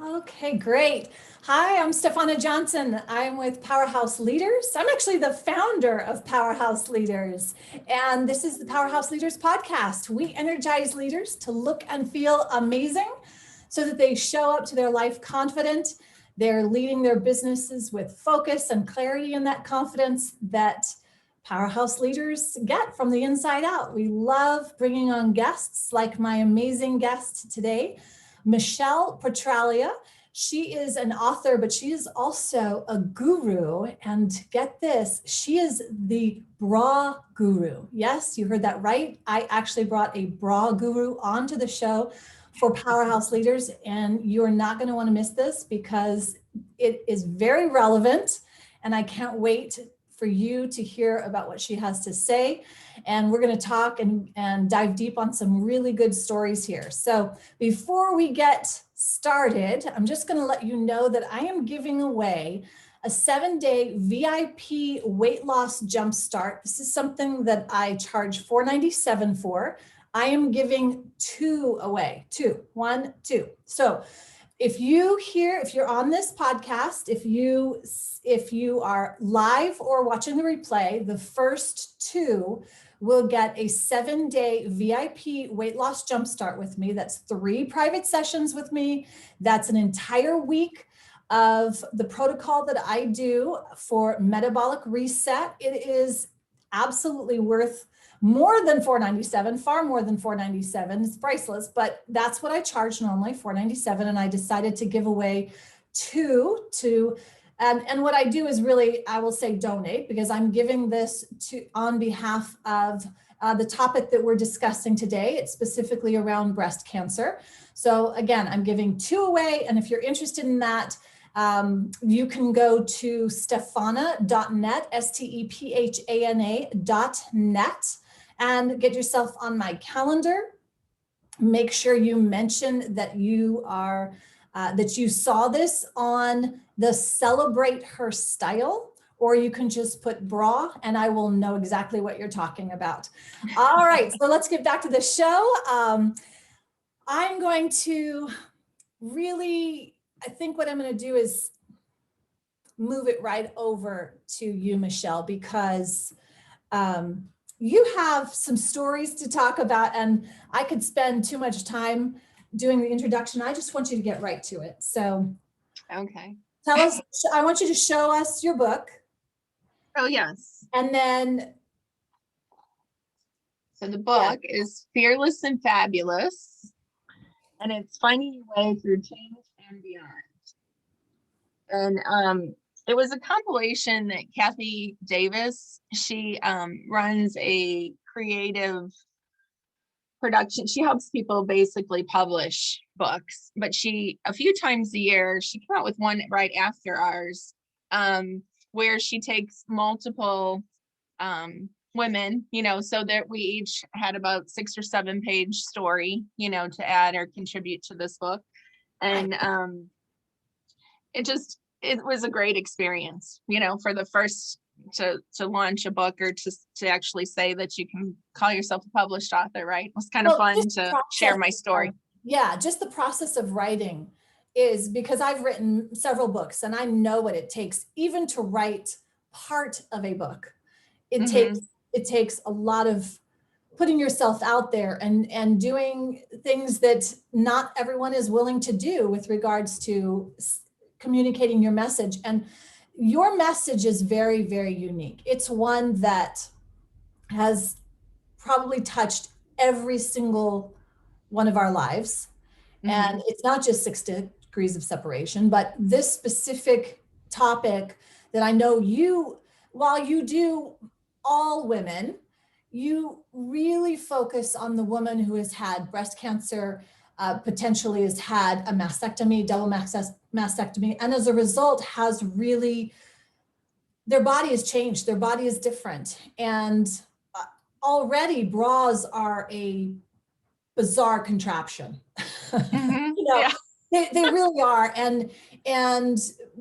Okay, great. Hi, I'm Stephana Johnson. I'm with Powerhouse Leaders. I'm actually the founder of Powerhouse Leaders, and this is the Powerhouse Leaders podcast. We energize leaders to look and feel amazing so that they show up to their life confident. They're leading their businesses with focus and clarity and that confidence that Powerhouse leaders get from the inside out. We love bringing on guests like my amazing guest today, Michele Petralia. She is an author, but she is also a guru. And get this, she is the bra guru. Yes, you heard that right. I actually brought a bra guru onto the show for Powerhouse Leaders, and you're not going to want to miss this because it is very relevant. And I can't wait for you to hear about what she has to say. And we're going to talk and dive deep on some really good stories here. So before we get started, I'm just going to let you know that I am giving away a 7-day VIP weight loss jumpstart. This is something that I charge $497 for. I am giving 2 away, 2. So if you're on this podcast, if you are live or watching the replay, the first 2 will get a 7-day VIP weight loss jumpstart with me. That's 3 private sessions with me. That's an entire week of the protocol that I do for metabolic reset. It is absolutely worth more than $497, far more than $497. It's priceless, but that's what I charge normally, $497. And I decided to give away 2 to, and what I do is really, I will say donate, because I'm giving this to on behalf of the topic that we're discussing today. It's specifically around breast cancer. So again, I'm giving 2 away. And if you're interested in that, you can go to stephana.net, stephana.net, and get yourself on my calendar. Make sure you mention that you are that you saw this on the Celebrate Her Style, or you can just put bra and I will know exactly what you're talking about. All right, so let's get back to the show. I'm going to really, I think what I'm going to do is move it right over to you, Michele, because you have some stories to talk about, and I could spend too much time doing the introduction. I just want you to get right to it. So, okay. Tell us, I want you to show us your book. Oh, yes. And then. So the book is Fearless and Fabulous, and it's finding your way through change and beyond. And it was a compilation that Kathy Davis, she runs a creative production. She helps people basically publish books, but a few times a year, she came out with one right after ours, where she takes multiple women, so that we each had about 6 or 7 page story, to add or contribute to this book. And it was a great experience, for the first to launch a book, or to actually say that you can call yourself a published author, right? It was kind of fun to share my story. Yeah, just the process of writing is, because I've written several books and I know what it takes even to write part of a book. It takes a lot of putting yourself out there and doing things that not everyone is willing to do with regards to communicating your message. And your message is very, very unique. It's one that has probably touched every single one of our lives. Mm-hmm. And it's not just 6 degrees of separation, but this specific topic that I know while you do all women, you really focus on the woman who has had breast cancer, potentially has had a mastectomy, double mastectomy, and as a result has really, their body has changed, their body is different. And already bras are a bizarre contraption. Mm-hmm. Yeah. They really are. And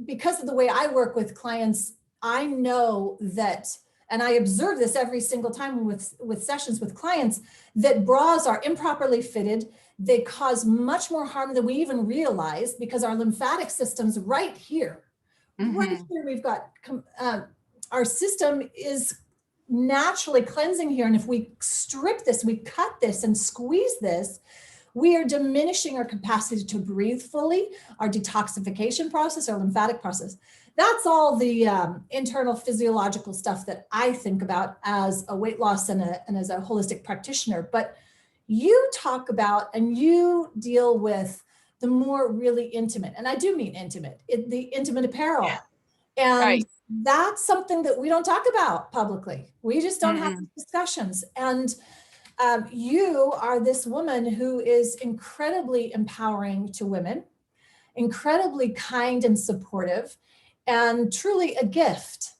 because of the way I work with clients, I know that, and I observe this every single time with sessions with clients, that bras are improperly fitted. They cause much more harm than we even realize, because our lymphatic system's right here. Right here, we've got, our system is naturally cleansing here. And if we strip this, we cut this and squeeze this, we are diminishing our capacity to breathe fully, our detoxification process, our lymphatic process. That's all the internal physiological stuff that I think about as a weight loss and as a holistic practitioner. But you talk about and you deal with the more really intimate, and I do mean intimate, the intimate apparel. And Right. that's something that we don't talk about publicly. We just don't have these discussions. And you are this woman who is incredibly empowering to women, incredibly kind and supportive, and truly a gift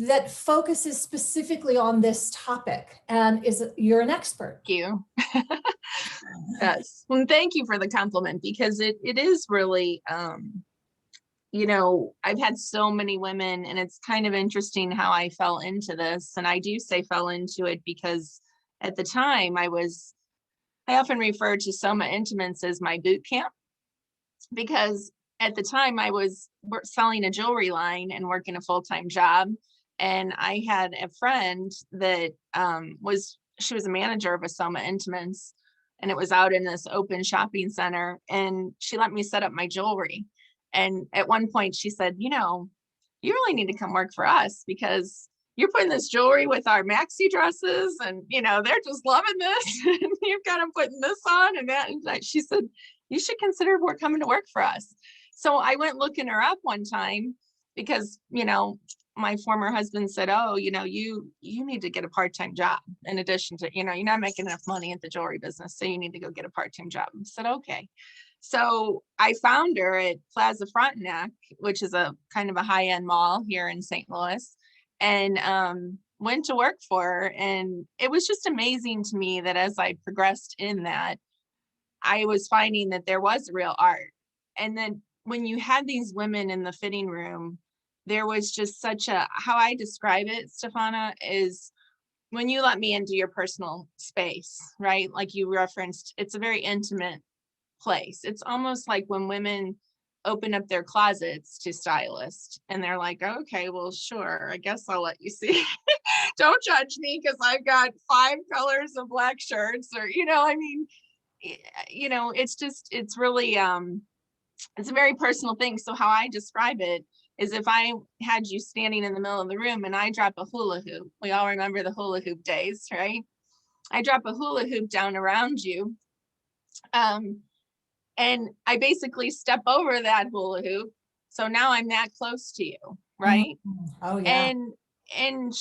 that focuses specifically on this topic. And you're an expert. Thank you. Yes. Well, thank you for the compliment, because it is really, you know, I've had so many women, and it's kind of interesting how I fell into this. And I do say fell into it because at the time I often refer to Soma Intimates as my boot camp, because at the time I was selling a jewelry line and working a full-time job. And I had a friend that she was a manager of a Soma Intimates, and it was out in this open shopping center, and she let me set up my jewelry. And at one point she said, you know, you really need to come work for us, because you're putting this jewelry with our maxi dresses, and, you know, they're just loving this. And you're kind of putting this on and that. And she said, you should consider coming to work for us. So I went looking her up one time, because, you know, my former husband said, oh, you know, you need to get a part-time job in addition to, you know, you're not making enough money at the jewelry business, so you need to go get a part-time job. I said, okay. So I found her at Plaza Frontenac, which is a kind of a high-end mall here in St. Louis, and went to work for her. And it was just amazing to me that as I progressed in that, I was finding that there was real art. And then when you had these women in the fitting room, there was just such how I describe it, Stephana, is when you let me into your personal space, right? Like you referenced, it's a very intimate place. It's almost like when women open up their closets to stylists and they're like, okay, well, sure, I guess I'll let you see. Don't judge me because I've got 5 colors of black shirts, or, you know, I mean, you know, it's really, it's a very personal thing. So how I describe it is, if I had you standing in the middle of the room and I drop a hula hoop, we all remember the hula hoop days, right? I drop a hula hoop down around you. And I basically step over that hula hoop. So now I'm that close to you, right? Oh, yeah. And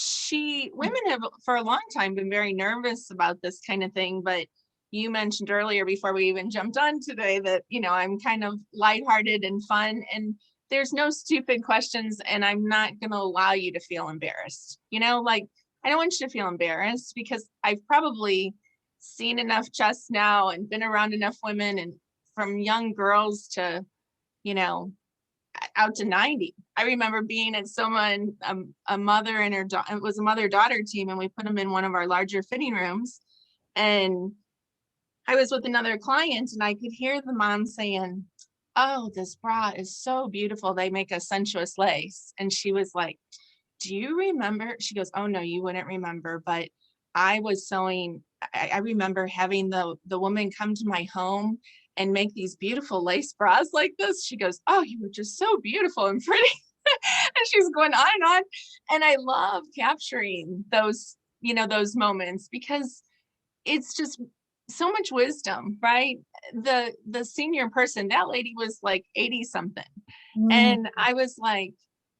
women have for a long time been very nervous about this kind of thing. But you mentioned earlier, before we even jumped on today, that, you know, I'm kind of lighthearted and fun, and there's no stupid questions, and I'm not going to allow you to feel embarrassed. You know, like, I don't want you to feel embarrassed, because I've probably seen enough just now and been around enough women, and from young girls to, you know, out to 90. I remember being at Soma, and a mother and her daughter, it was a mother-daughter team, and we put them in one of our larger fitting rooms. And I was with another client, and I could hear the mom saying, oh, this bra is so beautiful. They make a sensuous lace. And she was like, do you remember? She goes, oh, no, you wouldn't remember. But I was sewing. I remember having the woman come to my home and make these beautiful lace bras like this. She goes, oh, you were just so beautiful and pretty. And she's going on and on. And I love capturing those, you know, those moments, because it's just so much wisdom, right? The senior person, that lady was like 80 something. And I was like,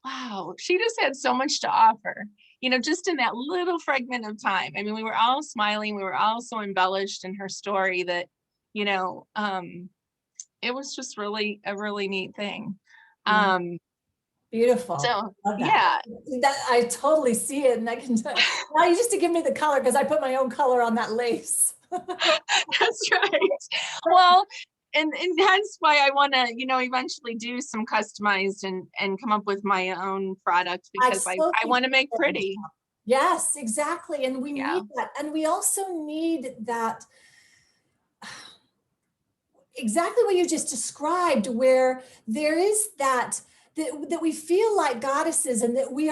wow, she just had so much to offer, you know, just in that little fragment of time. I mean, we were all smiling. We were all so embellished in her story that, you know, it was just really a really neat thing. Beautiful. So, Love yeah. That I totally see it. And I can tell now you just to give me the color, because I put my own color on that lace. That's right. Well, and that's why I want to, you know, eventually do some customized and come up with my own product, because I want to make pretty. Yes, exactly. And we Yeah. need that. And we also need that. exactly what you just described, where there is that we feel like goddesses, and that we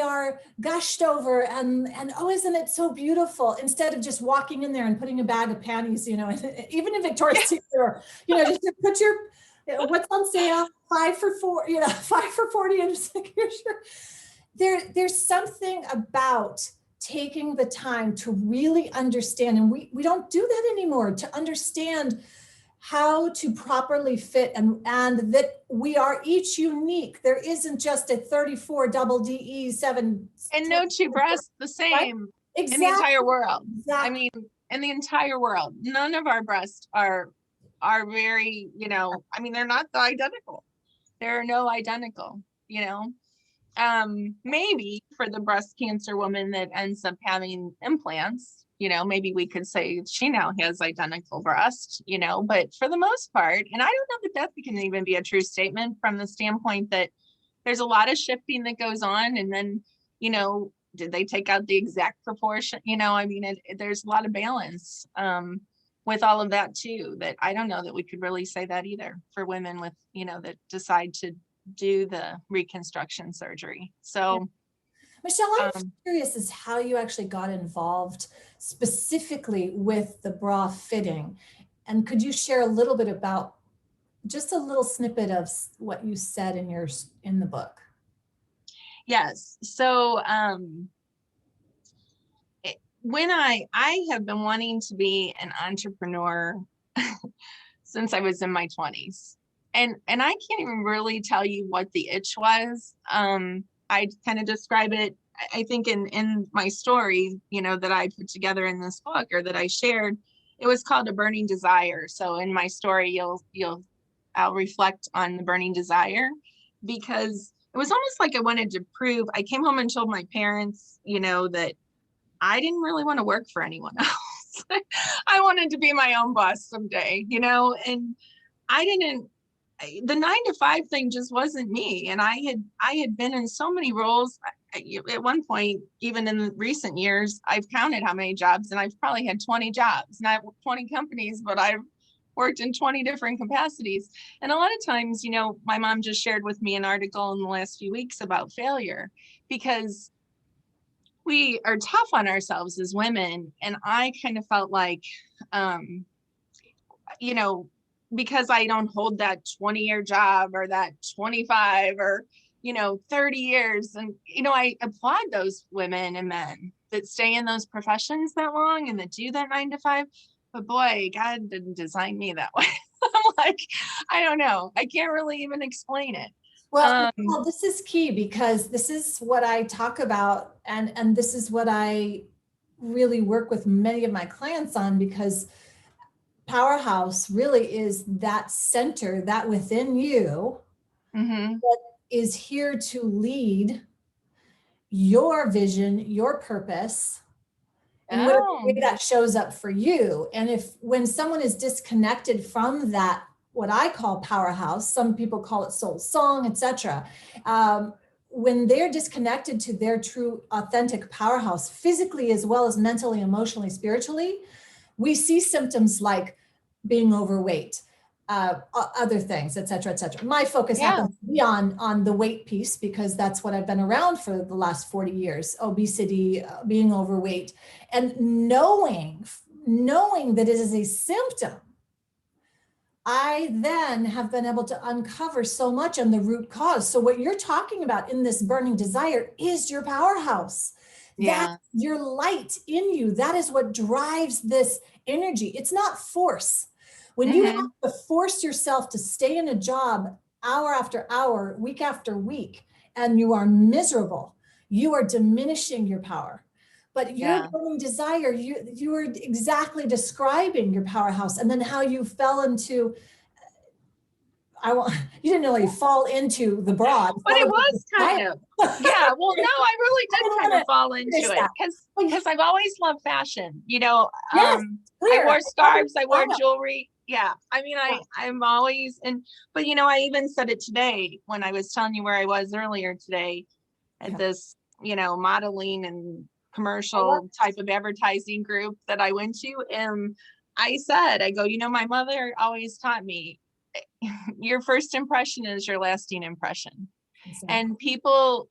are gushed over, and oh, isn't it so beautiful, instead of just walking in there and putting a bag of panties, even in Victoria's Secret, or, just to put your, what's on sale, 5 for 4, 5 for 40, and just like, you're sure. There's something about taking the time to really understand, and we don't do that anymore, to understand how to properly fit, and that we are each unique. There isn't just a 34 double DE 7, and no two breasts the same, right? Exactly. In the entire world. Exactly. I mean, in the entire world, none of our breasts are very, I mean, they're not identical. There are no identical, maybe for the breast cancer woman that ends up having implants, maybe we could say she now has identical breast, but for the most part, and I don't know that can even be a true statement, from the standpoint that there's a lot of shifting that goes on. And then, did they take out the exact proportion? I mean, there's a lot of balance with all of that too, that I don't know that we could really say that either for women with, that decide to do the reconstruction surgery. So Michele, I'm curious as how you actually got involved specifically with the bra fitting. And could you share a little bit about, just a little snippet of what you said in the book? Yes. So when I have been wanting to be an entrepreneur since I was in my 20s. And I can't even really tell you what the itch was. I kind of describe it, I think, in my story, that I put together in this book, or that I shared. It was called A Burning Desire. So in my story, I'll reflect on the burning desire, because it was almost like I wanted to prove. I came home and told my parents, that I didn't really want to work for anyone else. I wanted to be my own boss someday, and the 9-to-5 thing just wasn't me. And I had been in so many roles. At one point, even in the recent years, I've counted how many jobs, and I've probably had 20 jobs, not 20 companies, but I've worked in 20 different capacities. And a lot of times, my mom just shared with me an article in the last few weeks about failure, because we are tough on ourselves as women. And I kind of felt like, because I don't hold that 20-year job, or that 25, or, 30 years. And, I applaud those women and men that stay in those professions that long and that do that 9-to-5. But boy, God didn't design me that way. I'm like, I don't know. I can't really even explain it. Well, this is key, because this is what I talk about, and this is what I really work with many of my clients on, because Powerhouse really is that center, that within you, that is here to lead your vision, your purpose, and whatever way that shows up for you. And when someone is disconnected from that, what I call powerhouse, some people call it soul song, etc. When they're disconnected to their true, authentic powerhouse, physically as well as mentally, emotionally, spiritually, we see symptoms like being overweight, other things, etc., etc. My focus happens to be on the weight piece, because that's what I've been around for the last 40 years, obesity, being overweight, and knowing that it is a symptom. I then have been able to uncover so much on the root cause. So what you're talking about in this burning desire is your powerhouse. That's your light in you. That is what drives this energy. It's not force. When you have to force yourself to stay in a job hour after hour, week after week, and you are miserable, you are diminishing your power. But your burning desire, you are exactly describing your powerhouse, and then how you fell into, you didn't really fall into the bra. But it was kind of, well, no, I really did kind of fall into it, because I've always loved fashion. I wore scarves, I wore jewelry. Yeah. I mean, I'm always, but I even said it today when I was telling you where I was earlier today at this, modeling and commercial type of advertising group that I went to. And I said, I go, my mother always taught me your first impression is your lasting impression. Exactly. And people,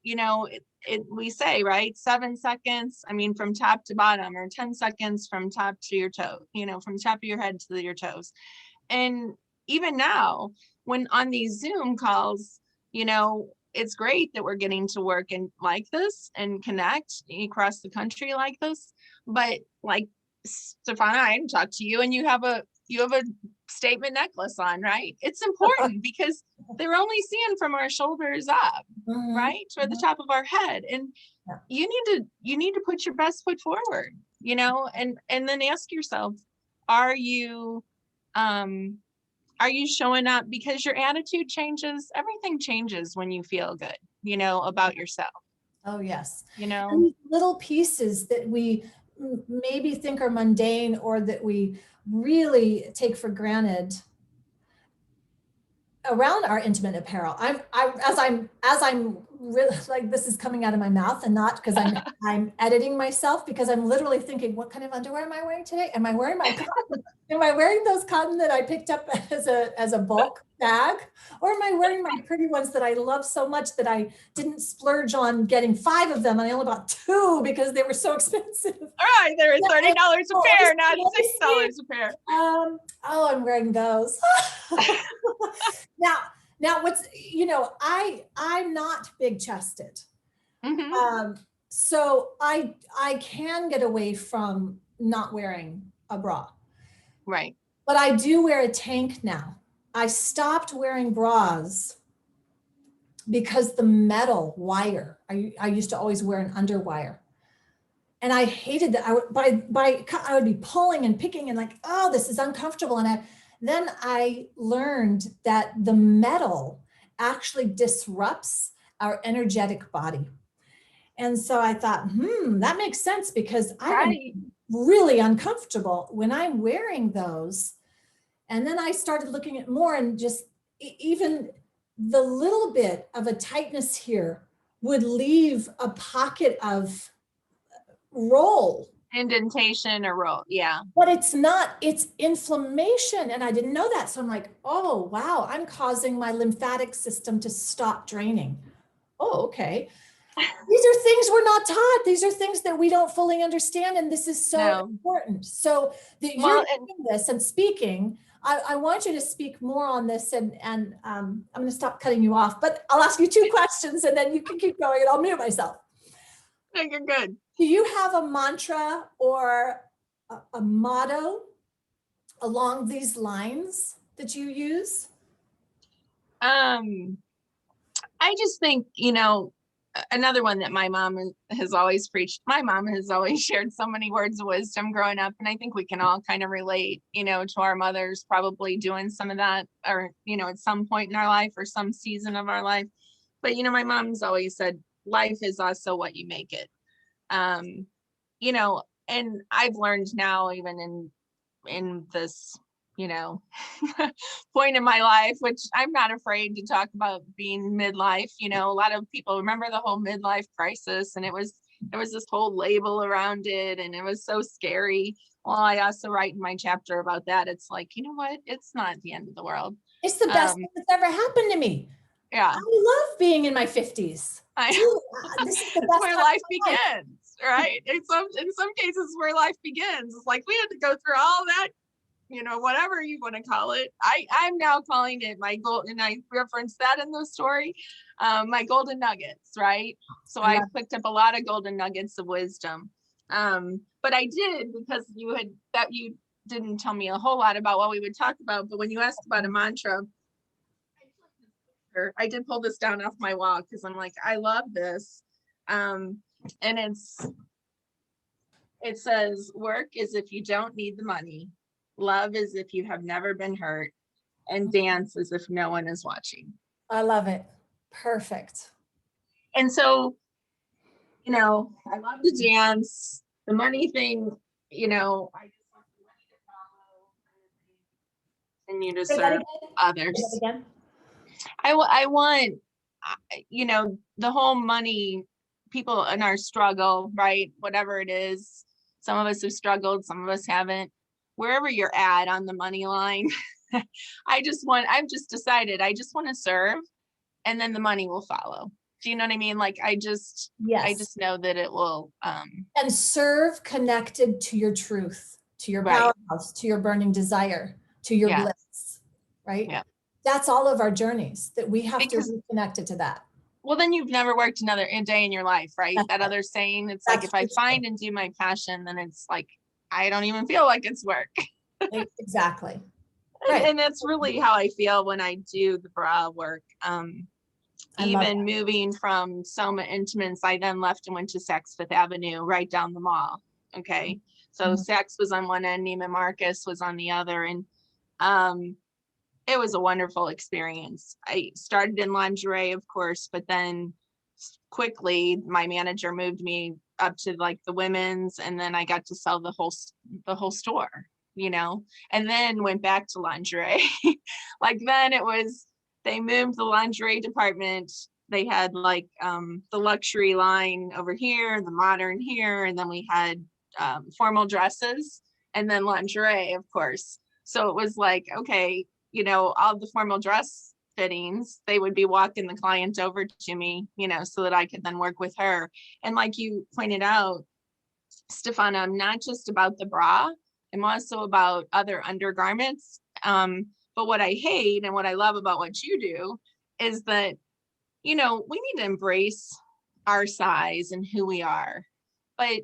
we say, right, 7 seconds, from top to bottom, or 10 seconds from top to your toe, from the top of your head to your toes. And even now, when on these Zoom calls, it's great that we're getting to work and like this and connect across the country like this. But like Stephana, I can talk to you and you have a statement necklace on, right? It's important because they're only seeing from our shoulders up, right? Or the top of our head. And you need to put your best foot forward, and then ask yourself, are you showing up? Because your attitude changes, everything changes when you feel good, about yourself. Oh, yes. And these little pieces that we maybe think are mundane or that we really take for granted around our intimate apparel. As I'm really, like, this is coming out of my mouth, and not because I'm editing myself, because I'm literally thinking, what kind of underwear am I wearing today? Am I wearing my cotton? Am I wearing those cotton that I picked up as a bulk bag? Or am I wearing my pretty ones that I love so much that I didn't splurge on getting 5 of them, and I only bought 2 because they were so expensive? all right, they're $30 a pair, not $6 a pair. I'm wearing those. Now what's, I'm not big chested. So I can get away from not wearing a bra. Right. But I do wear a tank now. I stopped wearing bras because the metal wire, I used to always wear an underwire. And I hated that. I would be pulling and picking and like, oh, this is uncomfortable. And then I learned that the metal actually disrupts our energetic body. And so I thought, that makes sense, because I'm really uncomfortable when I'm wearing those. And then I started looking at more, and just even the little bit of a tightness here would leave a pocket of roll. Indentation or roll. Yeah. But it's not, it's inflammation. And I didn't know that. So I'm like, oh, wow, I'm causing my lymphatic system to stop draining. Oh, okay. These are things we're not taught. These are things that we don't fully understand. And this is so important. So that you're doing this and speaking, I want you to speak more on this, and I'm going to stop cutting you off, but I'll ask you 2 questions and then you can keep going, and I'll mute myself. No, you're good. Do you have a mantra or a motto along these lines that you use? I just think, another one that my mom has always preached. My mom has always shared so many words of wisdom growing up. And I think we can all kind of relate, to our mothers probably doing some of that, or, at some point in our life or some season of our life. But, my mom's always said, life is also what you make it. And I've learned now, even in this, point in my life, which I'm not afraid to talk about being midlife. A lot of people remember the whole midlife crisis, and there was this whole label around it, and it was so scary. Well, I also write in my chapter about that. It's like, you know what? It's not the end of the world. It's the best thing that's ever happened to me. Yeah. I love being in my 50s. This is the best where life begins, right? In some cases where life begins. It's like we had to go through all that, whatever you want to call it. I'm now calling it my gold, and I referenced that in the story, my golden nuggets, right? So I picked up a lot of golden nuggets of wisdom. But I did, because you didn't tell me a whole lot about what we would talk about, but when you asked about a mantra, I did pull this down off my wall because I'm like, I love this. And it says, work is if you don't need the money. Love is if you have never been hurt. And dance is if no one is watching. I love it. Perfect. And so, I love to dance. The money thing, I just want the money to follow and continue to serve others. I want, the whole money, people in our struggle, right? Whatever it is, some of us have struggled, some of us haven't. wherever you're at on the money line, I've just decided I just want to serve, and then the money will follow. Do you know what I mean? Like, I just Yes. know that it will, And serve connected to your truth, to your right. powerhouse, to your burning desire, to your Yeah. bliss, right? Yeah. That's all of our journeys, that we have to Because, reconnect it to that. well, then you've never worked another day in your life, right? That's That right. other saying, it's like, That's if I for sure. find and do my passion, then it's like, I don't even feel like it's work. Exactly. Right. And that's really how I feel when I do the bra work. I love Even moving from Soma Intimates, I then left and went to Saks Fifth Avenue, right down the mall. Okay. So Mhm. Saks was on one end, Neiman Marcus was on the other. And it was a wonderful experience. I started in lingerie, of course, but then quickly my manager moved me up to like the women's, and then I got to sell the whole store, and then went back to lingerie. Like, then it was, they moved the lingerie department. They had like the luxury line over here, the modern here, and then we had formal dresses, and then lingerie, of course. So it was like, okay, all the formal dress fittings, they would be walking the client over to me, so that I could then work with her. And like you pointed out, Stephana, I'm not just about the bra, I'm also about other undergarments. But what I hate and what I love about what you do is that, we need to embrace our size and who we are. But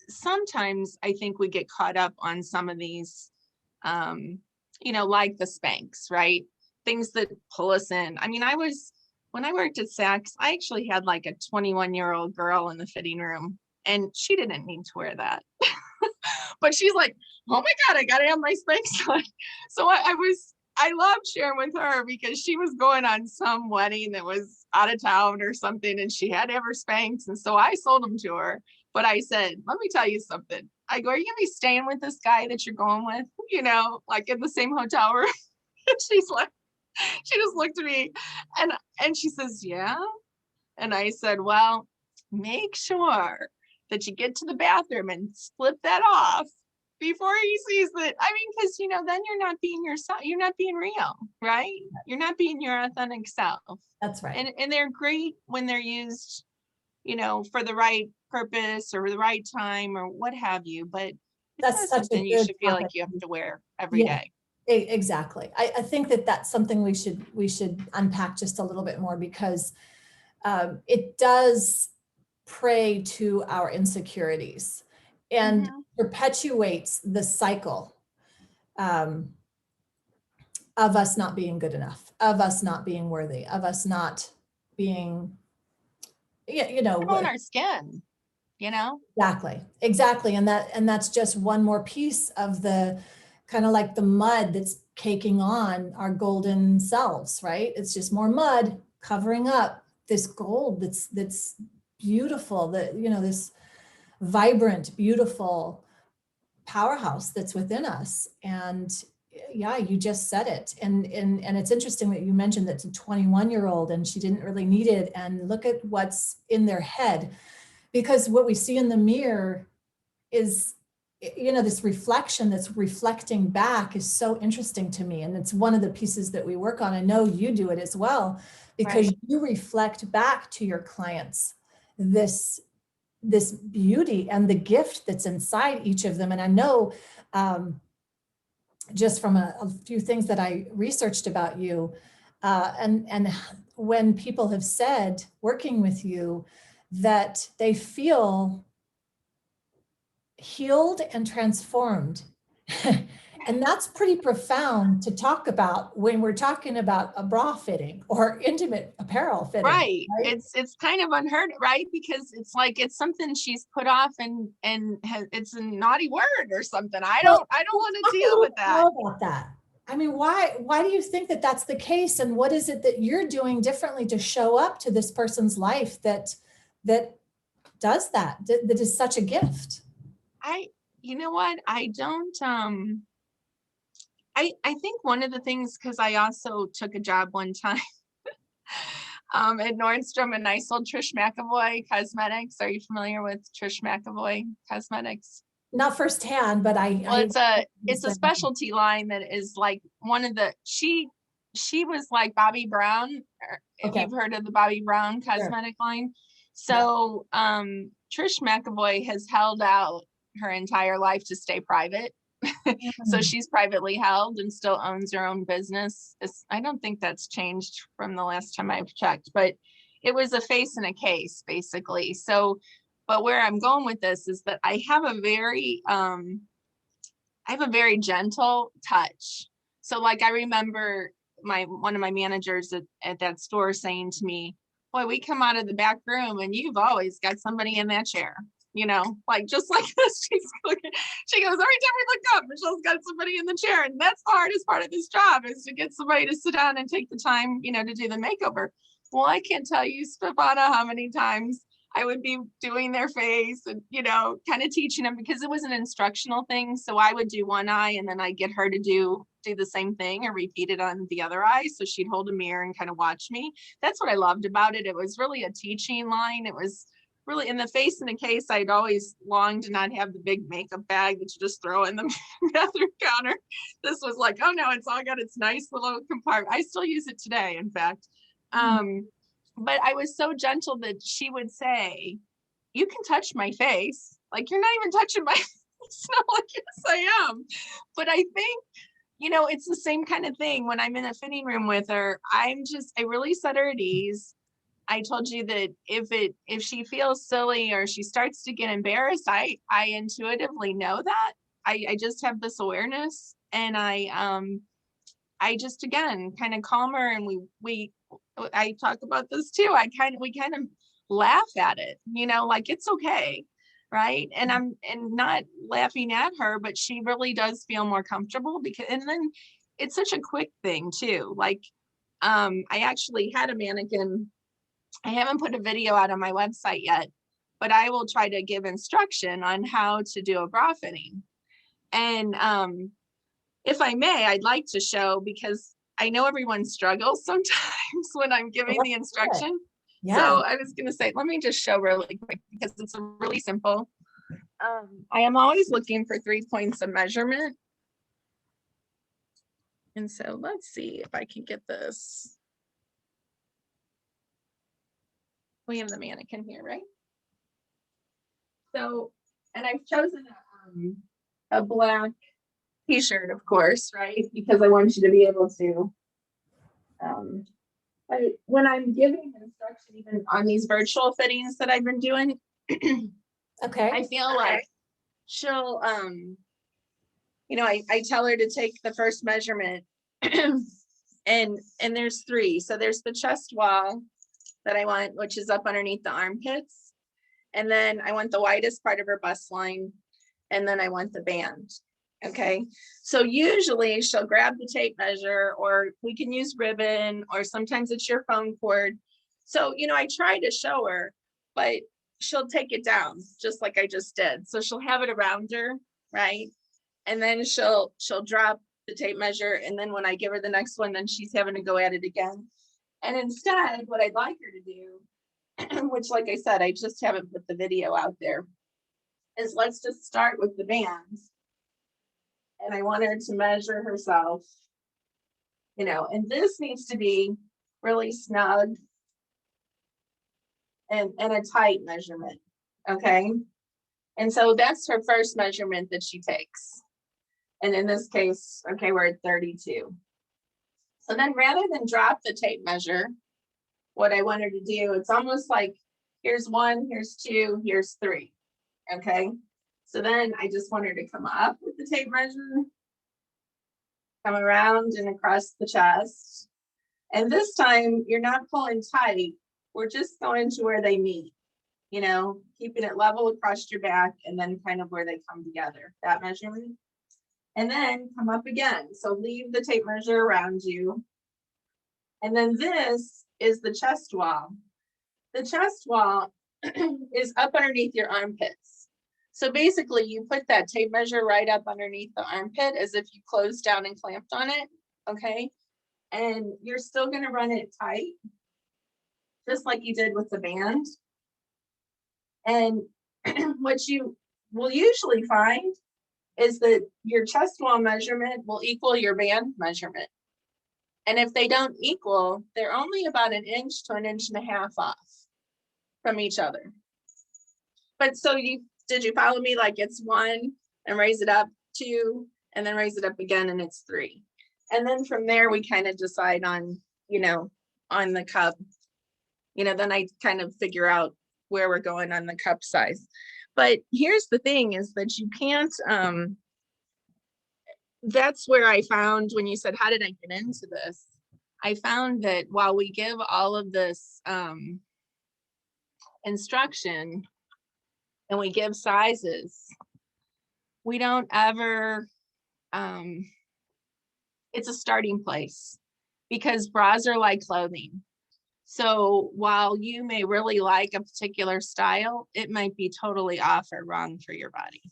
sometimes I think we get caught up on some of these, like the Spanx, right? Things that pull us in. I mean, when I worked at Saks, I actually had like a 21-year-old girl in the fitting room, and she didn't need to wear that. But she's like, oh my God, I gotta have my Spanx on. So I loved sharing with her, because she was going on some wedding that was out of town or something, and she had to have her Spanx. And so I sold them to her. But I said, let me tell you something. I go, are you gonna be staying with this guy that you're going with, like in the same hotel room? And she's like, she just looked at me, and she says, yeah. And I said, well, make sure that you get to the bathroom and slip that off before he sees that. I mean, because, then you're not being yourself. You're not being real, right? You're not being your authentic self. That's right. And they're great when they're used, for the right purpose or the right time or what have you. But it's That's not such a something you good should feel like topic. you have to wear every day. Exactly. I think that that's something we should unpack just a little bit more, because it does prey to our insecurities and perpetuates the cycle um, of us not being good enough, of us not being worthy, of us not being, On our skin, exactly. And that's just one more piece of the kind of like the mud that's caking on our golden selves, right? It's just more mud covering up this gold that's beautiful, that, this vibrant, beautiful powerhouse that's within us. And yeah, you just said it. And it's interesting that you mentioned that it's a 21-year-old and she didn't really need it. And look at what's in their head, because what we see in the mirror is, this reflection that's reflecting back is so interesting to me. And it's one of the pieces that we work on. I know you do it as well, because Right. you reflect back to your clients this beauty and the gift that's inside each of them. And I know, just from a few things that I researched about you, and when people have said, working with you, that they feel healed and transformed. And that's pretty profound to talk about when we're talking about a bra fitting or intimate apparel fitting. Right. It's kind of unheard, right? Because it's like, it's something she's put off, and it's a naughty word or something. I don't want to deal with that. About that. I mean, why do you think that that's the case? And what is it that you're doing differently to show up to this person's life that does that is such a gift? You know what? I don't, I think one of the things, because I also took a job one time at Nordstrom, and I sold Trish McAvoy cosmetics. Are you familiar with Trish McAvoy cosmetics? not firsthand, but Well, it's a understand. specialty line that is like one of the, she was like Bobby Brown, if Okay, you've heard of the Bobby Brown sure. cosmetic line. Yeah. So Trish McAvoy has held out her entire life to stay private. So Mm. she's privately held and still owns her own business. I don't think that's changed from the last time I've checked, but it was a face and a case basically. So, but where I'm going with this is that I have a very gentle touch. So like I remember one of my managers at that store saying to me, boy, we come out of the back room and you've always got somebody in that chair, like just like this. She goes, every time we look up, Michelle's got somebody in the chair. And that's the hardest part of this job, is to get somebody to sit down and take the time, to do the makeover. Well, I can't tell you, Stephana, how many times I would be doing their face and, kind of teaching them, because it was an instructional thing. So I would do one eye and then I'd get her to do the same thing or repeat it on the other eye. So she'd hold a mirror and kind of watch me. That's what I loved about it. It was really a teaching line. It was really, in the face and the case, I'd always longed to not have the big makeup bag that you just throw in the bathroom counter. This was like, oh no, it's all got its nice little compartment. I still use it today, in fact. But I was so gentle that she would say, you can touch my face. Like, you're not even touching my face. I'm like, yes, I am. But I think, it's the same kind of thing when I'm in a fitting room with her. I really set her at ease. I told you that if she feels silly or she starts to get embarrassed, I intuitively know that. I just have this awareness, and I just, again, kind of calm her, and I talk about this too. We kind of laugh at it, like it's okay. Right. And I'm not laughing at her, but she really does feel more comfortable, and then it's such a quick thing too. Like, I actually had a mannequin. I haven't put a video out on my website yet, but I will try to give instruction on how to do a bra fitting. And, if I may, I'd like to show, because I know everyone struggles sometimes when I'm giving the instruction. Yeah. So I was going to say, let me just show really quick, because it's really simple. I am always looking for 3 points of measurement. And so let's see if I can get this. We have the mannequin here, right? So, and I've chosen a black t-shirt, of course, right? Because I want you to be able to, when I'm giving instruction, even on these virtual fittings that I've been doing, Okay. I feel like she'll, I tell her to take the first measurement and there's 3. So there's the chest wall that I want, which is up underneath the armpits. And then I want the widest part of her bust line. And then I want the band. Okay. So usually she'll grab the tape measure, or we can use ribbon, or sometimes it's your phone cord. So, I try to show her, but she'll take it down just like I just did. So she'll have it around her, right? And then she'll drop the tape measure. And then when I give her the next one, then she's having to go at it again. And instead, what I'd like her to do, which, like I said, I just haven't put the video out there, is let's just start with the bands. And I want her to measure herself, and this needs to be really snug and a tight measurement. Okay. And so that's her first measurement that she takes. And in this case, okay, we're at 32. So then, rather than drop the tape measure, what I want her to do, it's almost like, here's 1, here's 2, here's 3. Okay. So then I just want her to come up with the tape measure, come around and across the chest. And this time you're not pulling tight. We're just going to where they meet, keeping it level across your back, and then kind of where they come together, that measurement. And then come up again. So leave the tape measure around you. And then this is the chest wall. The chest wall is up underneath your armpits. So basically you put that tape measure right up underneath the armpit, as if you closed down and clamped on it. Okay. And you're still going to run it tight, just like you did with the band. And what you we'll usually find is that your chest wall measurement will equal your band measurement. And if they don't equal, they're only about 1 inch to 1.5 inches off from each other. But so did you follow me? Like it's 1 and raise it up, 2, and then raise it up again, and it's 3. And then from there, we kind of decide on, on the cup, then I kind of figure out where we're going on the cup size. But here's the thing is that you can't, that's where I found when you said, how did I get into this? I found that while we give all of this instruction and we give sizes, we don't ever, it's a starting place because bras are like clothing. So while you may really like a particular style, it might be totally off or wrong for your body.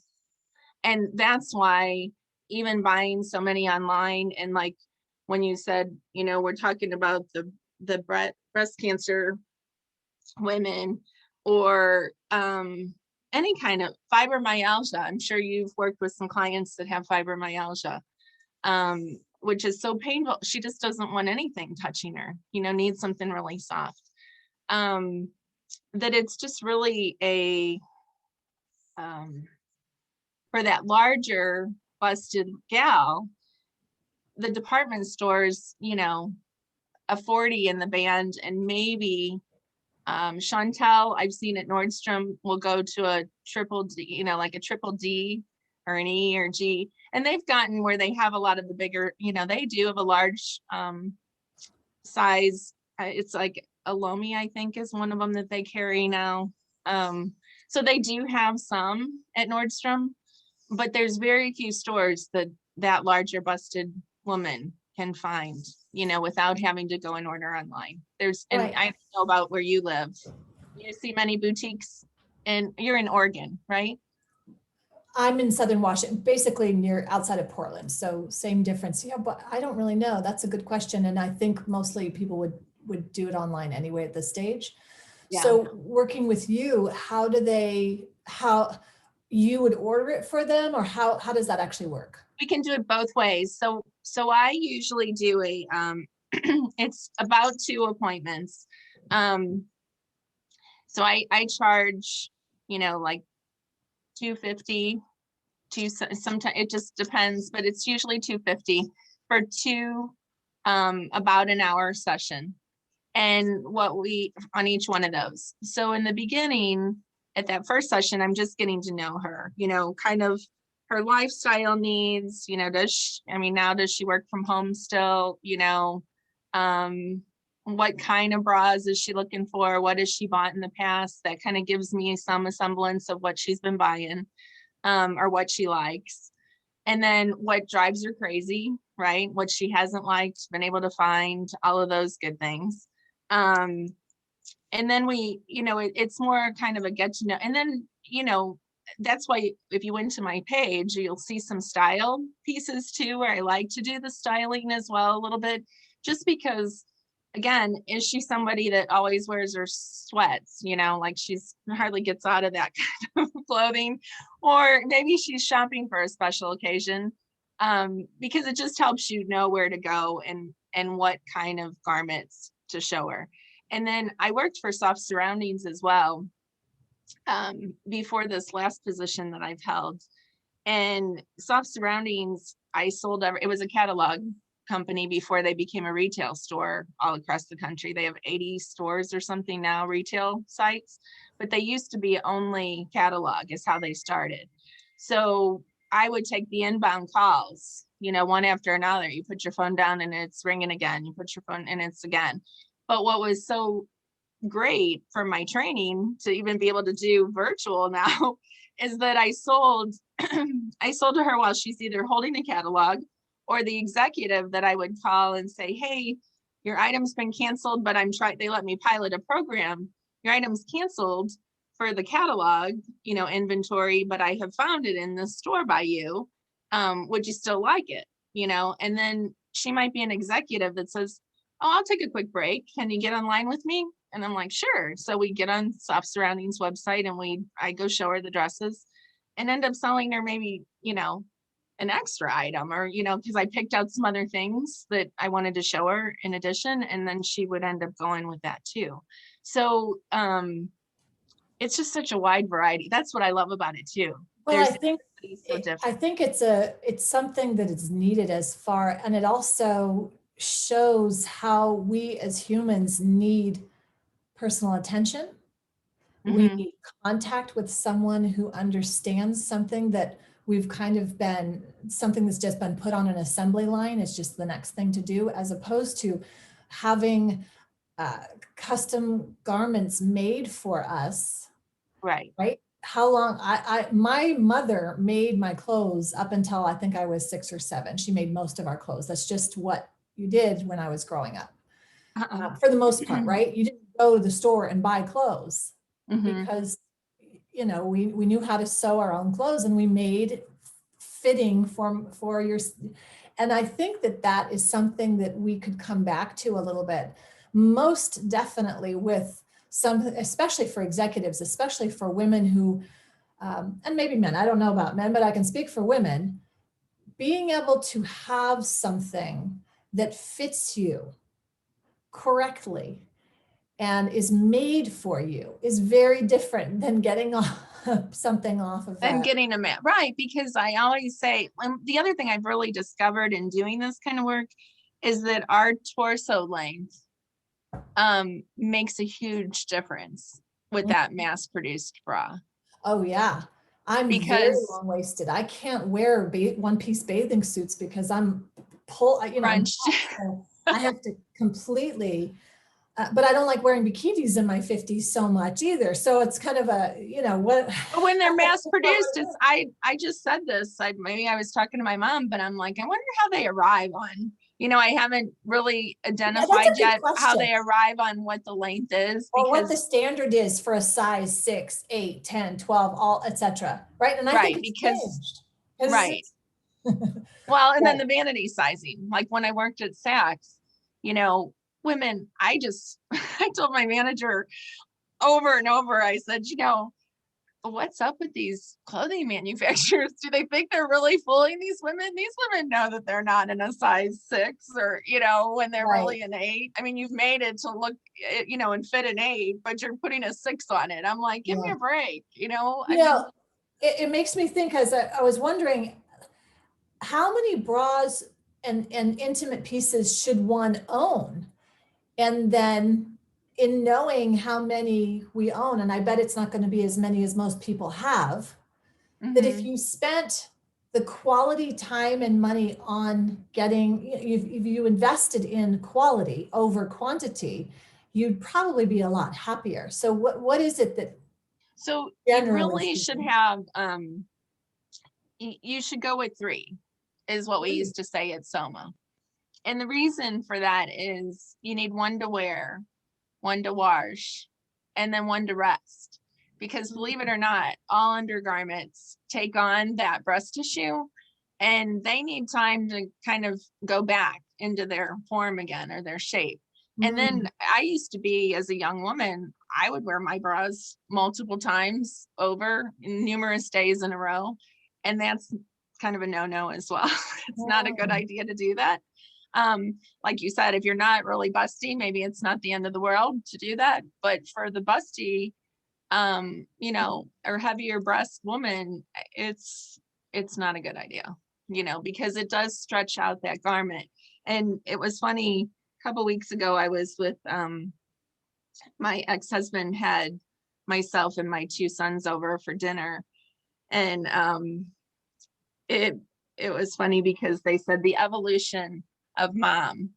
And that's why even buying so many online, and like when you said, we're talking about the breast cancer women or any kind of fibromyalgia. I'm sure you've worked with some clients that have fibromyalgia, which is so painful. She just doesn't want anything touching her, needs something really soft. That it's just really a, for that larger busted gal, the department stores, a 40 in the band, and maybe Chantel, I've seen at Nordstrom, will go to a triple D, like a triple D or an E or G. And they've gotten where they have a lot of the bigger, they do have a large size. It's like a Lomi, I think, is one of them that they carry now. So they do have some at Nordstrom, but there's very few stores that larger busted woman can find, without having to go and order online. And right. I don't know about where you live. You see many boutiques, and you're in Oregon, right? I'm in Southern Washington, basically near outside of Portland. So same difference. Yeah, but I don't really know. That's a good question. And I think mostly people would do it online anyway at this stage. Yeah. So working with you, how you would order it for them, or how does that actually work? We can do it both ways. So I usually do a, it's about 2 appointments. So I charge, like $250 sometimes it just depends, but it's usually $250 for 2 about an hour session, and on each one of those. So in the beginning, at that first session, I'm just getting to know her, kind of her lifestyle needs, does she work from home still, what kind of bras is she looking for? What has she bought in the past? That kind of gives me some semblance of what she's been buying, or what she likes. And then what drives her crazy, right? What she hasn't liked, been able to find, all of those good things. And then it's more kind of a get to know. And then, that's why if you went to my page, you'll see some style pieces too, where I like to do the styling as well a little bit, just because, again, is she somebody that always wears her sweats, like she's hardly gets out of that kind of clothing, or maybe she's shopping for a special occasion, because it just helps you know where to go and what kind of garments to show her. And then I worked for Soft Surroundings as well, before this last position that I've held. And Soft Surroundings, I sold it was a catalog company before they became a retail store all across the country. They have 80 stores or something now, retail sites, but they used to be only catalog is how they started. So I would take the inbound calls, one after another. You put your phone down and it's ringing again. You put your phone and it's again. But what was so great for my training to even be able to do virtual now is that I sold to her while she's either holding a catalog, or the executive that I would call and say, hey, your item's been canceled, but they let me pilot a program. Your item's canceled for the catalog, inventory, but I have found it in the store by you. Would you still like it? And then she might be an executive that says, oh, I'll take a quick break. Can you get online with me? And I'm like, sure. So we get on Soft Surroundings website and I go show her the dresses. and end up selling her maybe, an extra item, or, because I picked out some other things that I wanted to show her in addition, and then she would end up going with that too. So it's just such a wide variety. That's what I love about it too. Well, There's so I different. think it's something that is needed and it also shows how we as humans need personal attention. We Hmm. need contact with someone who understands something that something that's just been put on an assembly line. It's just the next thing to do, as opposed to having uh, custom garments made for us. Right. Right? How long my mother made my clothes up until I think I was 6 or 7. She made most of our clothes. That's just what you did when I was growing up, Uh-uh. for the most part, right? You didn't go to the store and buy clothes Hmm. because, we knew how to sew our own clothes, and we made fitting for your, and I think that is something that we could come back to a little bit, most definitely with some, especially for executives, especially for women who, and maybe men, I don't know about men, but I can speak for women, being able to have something that fits you correctly and is made for you is very different than getting something off of And a. getting a mat, right? Because I always say, the other thing I've really discovered in doing this kind of work is that our torso length makes a huge difference with that mass produced bra. Oh yeah, I'm very Because long waisted. I can't wear one piece bathing suits because I'm I'm crunched. so I have to completely. But I don't like wearing bikinis in my 50s so much either. So it's kind of a, what. But when they're mass produced, it's I just said this. Maybe I was talking to my mom, but I'm like, I wonder how they arrive on. I haven't really Yeah, that's identified a good yet how question. they arrive on what the length is, Or what the because standard is for a size 6, 8, 10, 12, all, etc. Right. And I think right, it's because changed. 'Cause right. Well, and then right. the vanity sizing, like when I worked at Saks, women, I told my manager over and over, I said, what's up with these clothing manufacturers? Do they think they're really fooling these women? These women know that they're not in a size 6, or, when they're Right. really an 8. I mean, you've made it to look, and fit an 8, but you're putting a 6 on it. I'm like, give me Yeah. a break. You know, it makes me think, as I was wondering, how many bras and intimate pieces should one own? And then in knowing how many we own, and I bet it's not going to be as many as most people have, that if Mm-hmm. you spent the quality time and money on getting, if you invested in quality over quantity, you'd probably be a lot happier. So what is it that, So you generally really should speaking, have, you should go with 3, is what we three? used to say at Soma. And the reason for that is you need one to wear, one to wash, and then one to rest. Because believe it or not, all undergarments take on that breast tissue, and they need time to kind of go back into their form again, or their shape. And then Mm, I used to be, as a young woman, I would wear my bras multiple times over, numerous days in a row. And that's kind of a no-no as well. It's not a good mm, idea to do that. Like you said, if you're not really busty, maybe it's not the end of the world to do that. But for the busty, or heavier breast woman, it's not a good idea, because it does stretch out that garment. And it was funny, a couple weeks ago, I was with my ex-husband had myself and my 2 sons over for dinner, and it it was funny because they said the evolution of mom,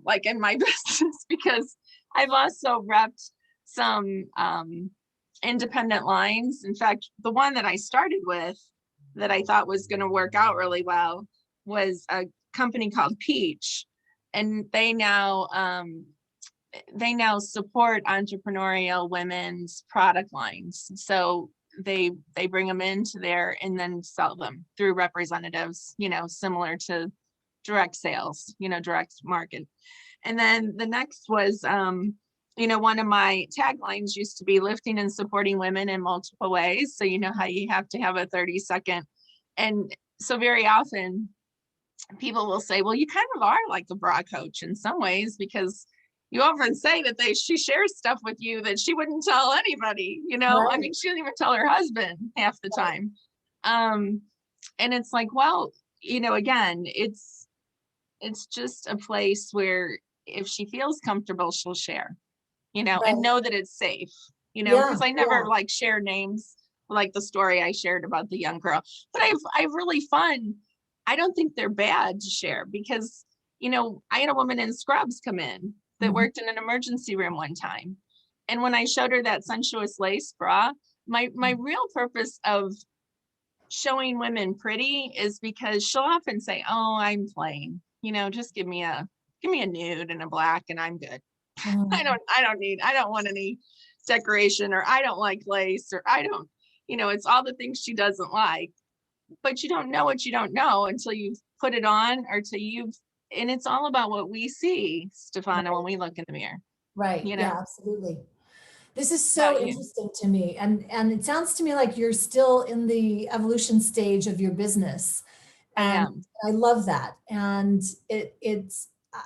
like in my business, because I've also repped some independent lines. In fact, the one that I started with that I thought was going to work out really well was a company called Peach, and they now support entrepreneurial women's product lines. So they bring them into there and then sell them through representatives, similar to direct sales, direct market. And then the next was one of my taglines used to be lifting and supporting women in multiple ways. So, how you have to have a 30-second. And so very often people will say, well, you kind of are like a bra coach in some ways, because you often say that she shares stuff with you that she wouldn't tell anybody, Right. I mean, she doesn't even tell her husband half the time. And it's like, well, again, it's just a place where if she feels comfortable, she'll share, and Right. know that it's safe, Yeah. because I never like share names, like the story I shared about the young girl, but I've really fun. I don't think they're bad to share, because, I had a woman in scrubs come in that Mhm. worked in an emergency room one time. And when I showed her that sensuous lace bra, my real purpose of showing women pretty is because she'll often say, oh, I'm plain, just give me a nude and a black and I'm good. Mm. I don't want any decoration, or I don't like lace, or I don't, it's all the things she doesn't like. But you don't know what you don't know until you've put it on, or till and it's all about what we see, Stephana, when we look in the mirror, Right. you know, Yeah, absolutely. This is so about you. interesting to me. And it sounds to me like you're still in the evolution stage of your business. I And am. I love that. And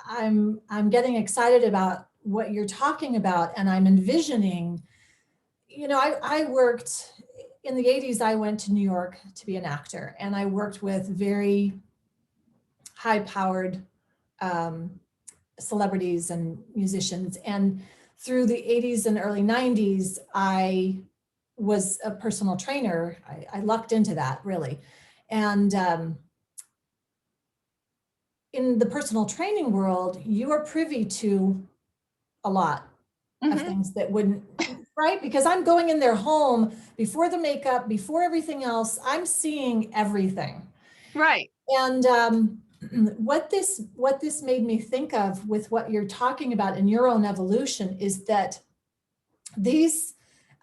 I'm getting excited about what you're talking about. And I'm envisioning, I worked in the 80s. I went to New York to be an actor, and I worked with very high powered um, celebrities and musicians. And through the 80s and early 90s, I was a personal trainer. I lucked into that, really. And in the personal training world, you are privy to a lot of Mm-hmm. things that wouldn't, right? Because I'm going in their home before the makeup, before everything else, I'm seeing everything. Right. And what this made me think of with what you're talking about in your own evolution is that these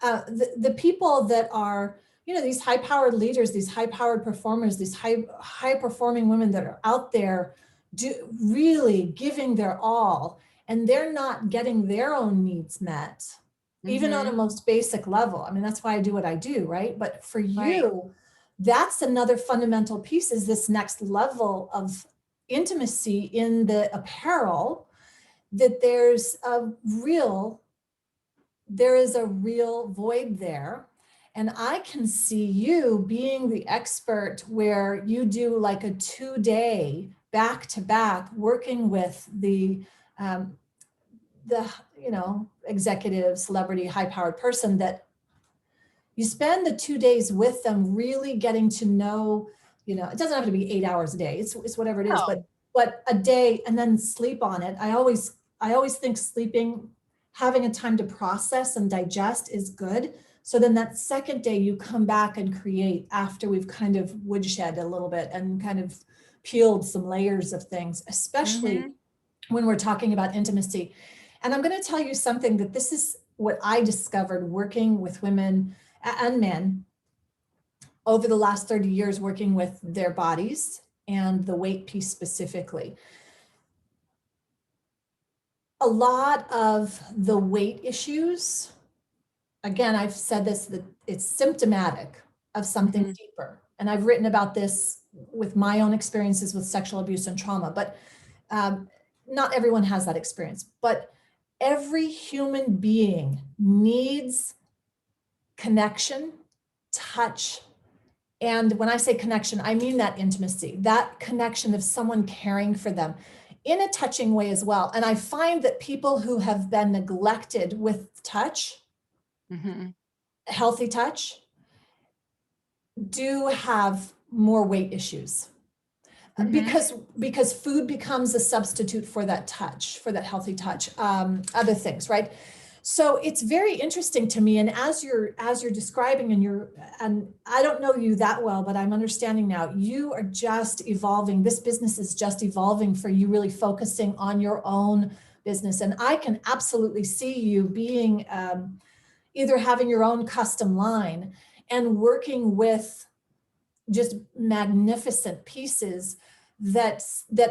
the people that are, these high powered leaders, these high powered performers, these high performing women that are out there really giving their all, and they're not getting their own needs met, even on Mm-hmm. a most basic level. I mean, that's why I do what I do, right? But for Right. you, that's another fundamental piece, is this next level of intimacy in the apparel, that there is a real void there. And I can see you being the expert where you do like a 2-day back to back working with um, the executive, celebrity, high powered person, that you spend the 2 days with them really getting to know, it doesn't have to be 8 hours a day. It's whatever it is, No. but a day, and then sleep on it. I always think sleeping, having a time to process and digest is good. So then that second day you come back and create after we've kind of woodshed a little bit and kind of peeled some layers of things, especially Mm-hmm. when we're talking about intimacy. And I'm going to tell you something, that this is what I discovered working with women and men over the last 30 years, working with their bodies and the weight piece specifically. A lot of the weight issues, again, I've said this, that it's symptomatic of something Mm-hmm. deeper. And I've written about this with my own experiences with sexual abuse and trauma, but um, not everyone has that experience. But every human being needs connection, touch. And when I say connection, I mean that intimacy, that connection of someone caring for them in a touching way as well. And I find that people who have been neglected with touch, Mm-hmm. healthy touch, do have more weight issues, Mm-hmm. because food becomes a substitute for that touch, for that healthy touch, other things, right? So it's very interesting to me. And as you're describing, and I don't know you that well, but I'm understanding now, you are just evolving. This business is just evolving for you, really focusing on your own business. And I can absolutely see you being either having your own custom line and working with just magnificent pieces that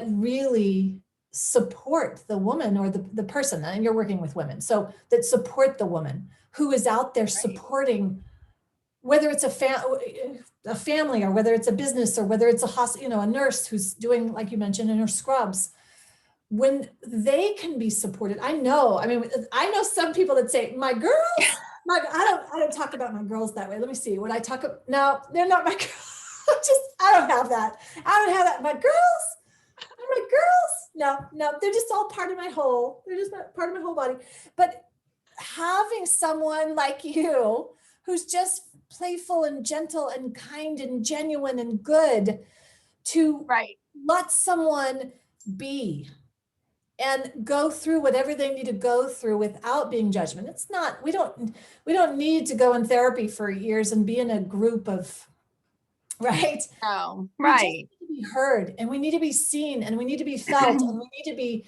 really support the woman or the person, and you're working with women, so that support the woman who is out there supporting, whether it's a family, or whether it's a business, or whether it's a nurse who's doing, like you mentioned, in her scrubs. When they can be supported, I know some people that say, my girls, I don't talk about my girls that way. Let me see. When I talk, no, they're not my girls. I don't have that. My girls, they're my girls. No, they're just all part of my whole. They're just part of my whole body. But having someone like you, who's just playful and gentle and kind and genuine and good, to let someone be and go through whatever they need to go through without being judgment. It's not, we don't need to go in therapy for years and be in a group of, right? No, We just need to be heard, and we need to be seen, and we need to be felt, and we need to be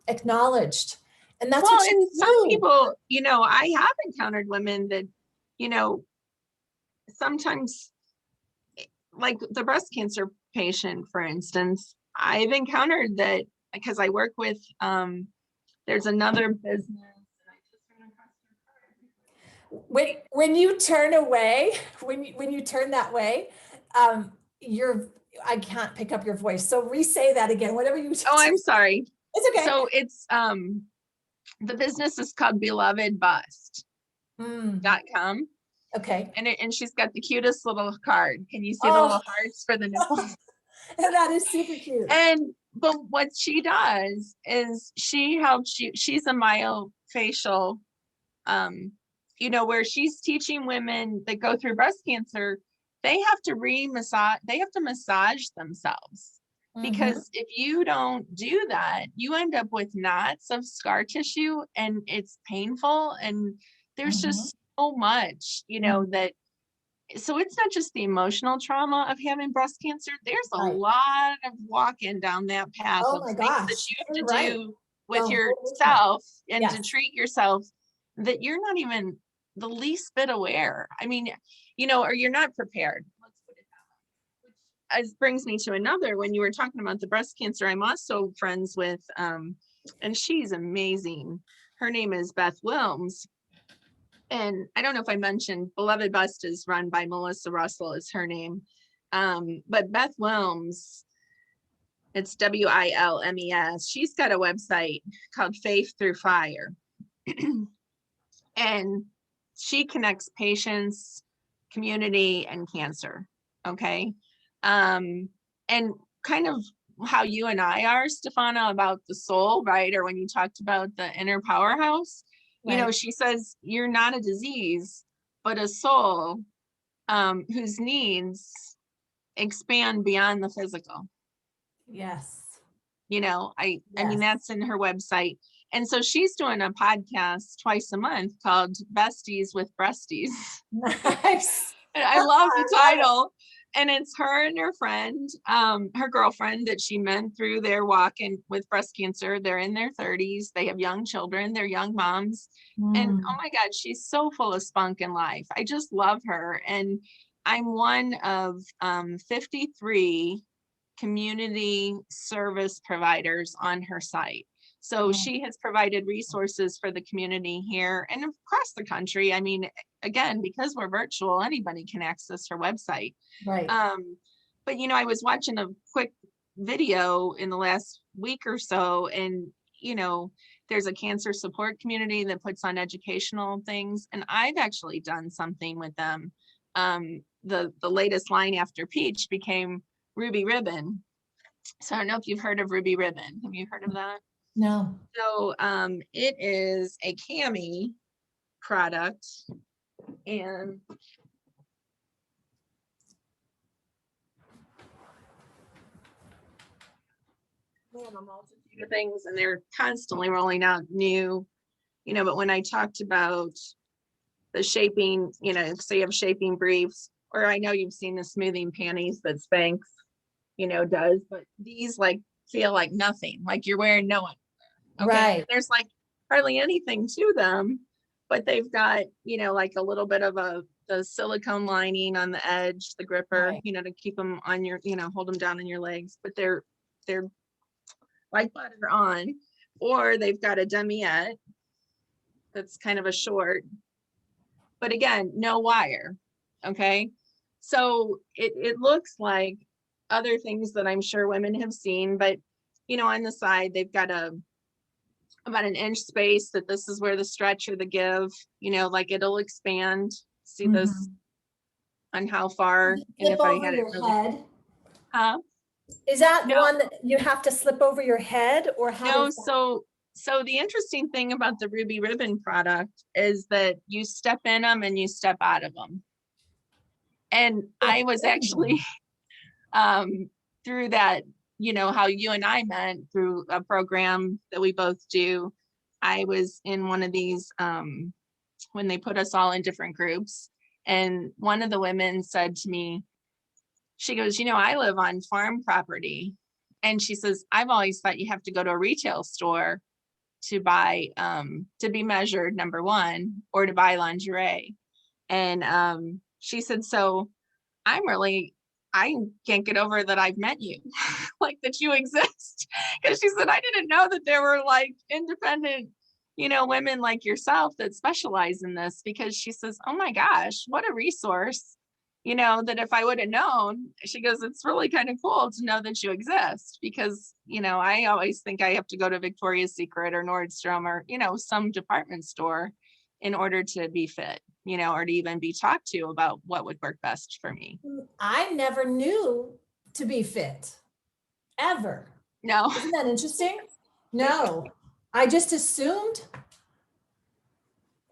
acknowledged. And that's what you do. Some people, I have encountered women that, sometimes, like the breast cancer patient, for instance, I've encountered that, because I work with, there's another business. When you turn away, when you turn that way, I can't pick up your voice. So re-say that again, whatever you. Oh, I'm sorry. It's okay. So it's, the business is called belovedbust.com. Okay. And she's got the cutest little card. Can you see the little hearts for the nipples? And that is super cute. But what she does is she helps you. She's a myofacial, where she's teaching women that go through breast cancer, they have to massage themselves. Because if you don't do that, you end up with knots of scar tissue, and it's painful. And there's just so much, that. So it's not just the emotional trauma of having breast cancer. There's a lot of walking down that path of things that you have to do with yourself and to treat yourself that you're not even the least bit aware. I mean, or you're not prepared. Let's put it that way. Which brings me to another. When you were talking about the breast cancer, I'm also friends with, and she's amazing. Her name is Beth Wilms. And I don't know if I mentioned, Beloved Bust is run by Melissa Russell, is her name. But Beth Wilms, it's WILMES. She's got a website called Faith Through Fire. And she connects patients, community, and cancer. Okay. And kind of how you and I are, Stephana, about the soul, right? Or when you talked about the inner powerhouse. She says you're not a disease, but a soul whose needs expand beyond the physical. Yes. I mean, that's in her website. And so she's doing a podcast twice a month called Besties with Breasties. Nice. And I love the title. And it's her and her friend, her girlfriend that she met through their walk with breast cancer. They're in their 30s. They have young children. They're young moms. And oh my God, she's so full of spunk in life. I just love her. And I'm one of 53 community service providers on her site. So she has provided resources for the community here and across the country. I mean, again, because we're virtual, anybody can access her website. Right. But I was watching a quick video in the last week or so, and there's a cancer support community that puts on educational things, and I've actually done something with them. The latest line after Peach became Ruby Ribbon. So I don't know if you've heard of Ruby Ribbon. Have you heard of that? No. So it is a cami product, and they have a multitude of things, and they're constantly rolling out new, but when I talked about the shaping, so you have shaping briefs, or I know you've seen the smoothing panties that Spanx, does, but these feel like nothing, like you're wearing no one. Okay. Right. There's hardly anything to them, but they've got, like a little bit of the silicone lining on the edge, the gripper, to keep them on your, hold them down in your legs, but they're like butter on, or they've got a demiette that's kind of a short, but again, no wire. Okay. So it looks like other things that I'm sure women have seen, but on the side, they've got about an inch space that this is where the stretch or the give, like it'll expand. See this on how far, and Flip if I over had it your really, head. huh? Is that No, one that you have to slip over your head, or how no. does that? So the interesting thing about the Ruby Ribbon product is that you step in them and you step out of them. And I was actually through that, how you and I met through a program that we both do. I was in one of these when they put us all in different groups. And one of the women said to me, she goes, I live on farm property. And she says, I've always thought you have to go to a retail store to buy, to be measured, number one, or to buy lingerie. And she said, so I can't get over that I've met you, like that you exist. Because she said, I didn't know that there were like independent, women like yourself that specialize in this, because she says, oh my gosh, what a resource, that if I would have known, she goes, it's really kind of cool to know that you exist, because, I always think I have to go to Victoria's Secret or Nordstrom or, some department store in order to be fit, or to even be talked to about what would work best for me. I never knew to be fit, ever. No. Isn't that interesting? No, I just assumed,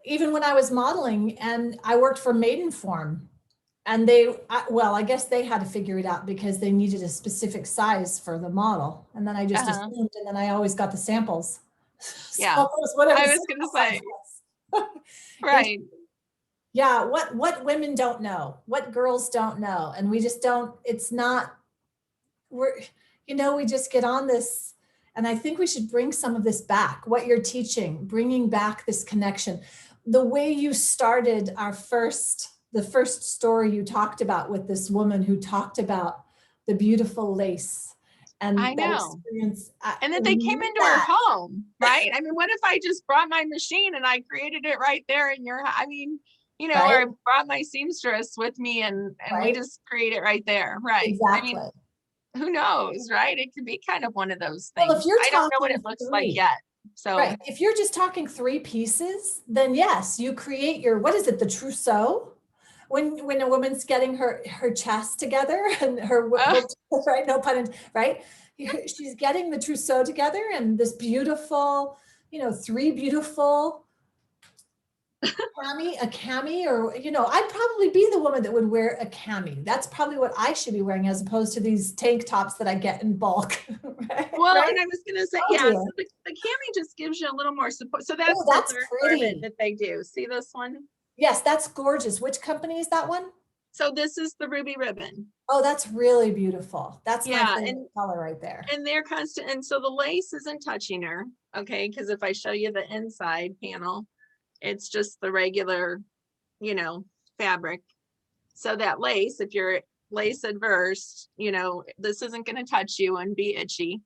even when I was modeling and I worked for Maidenform, and I guess they had to figure it out because they needed a specific size for the model. And then I just assumed, and then I always got the samples. Yeah. So it was whatever I was going to say, was. right. Yeah, what women don't know, what girls don't know, and we just don't. It's not. We just get on this, and I think we should bring some of this back. What you're teaching, bringing back this connection, the way you started the first story you talked about with this woman who talked about the beautiful lace and I that know. experience. And that they came into her home, right? I mean, what if I just brought my machine and I created it right there in your, I mean, right? or I brought my seamstress with me and we Right? just create it right there. Right. I Exactly. mean, who knows, right? It could be kind of one of those Well, if things. you're I don't know what talking it looks like three, yet. So, right, if you're just talking three pieces, then yes, you create your, what is it, the trousseau? When a woman's getting her chest together and her right, no pun intended, right? She's getting the trousseau together and this beautiful, three beautiful a cami, or I'd probably be the woman that would wear a cami. That's probably what I should be wearing, as opposed to these tank tops that I get in bulk. Right? well, Right? and I was going to say, Oh, yeah, dear. so the cami just gives you a little more support. So that's Oh, the that's third pretty. garment that they do. See this one? Yes, that's gorgeous. Which company is that one? So this is the Ruby Ribbon. Oh, that's really beautiful. That's my Yeah, favorite color right there. and they're constant. And so the lace isn't touching her. Okay. Because if I show you the inside panel, it's just the regular, fabric. So that lace, if you're lace adverse, this isn't going to touch you and be itchy.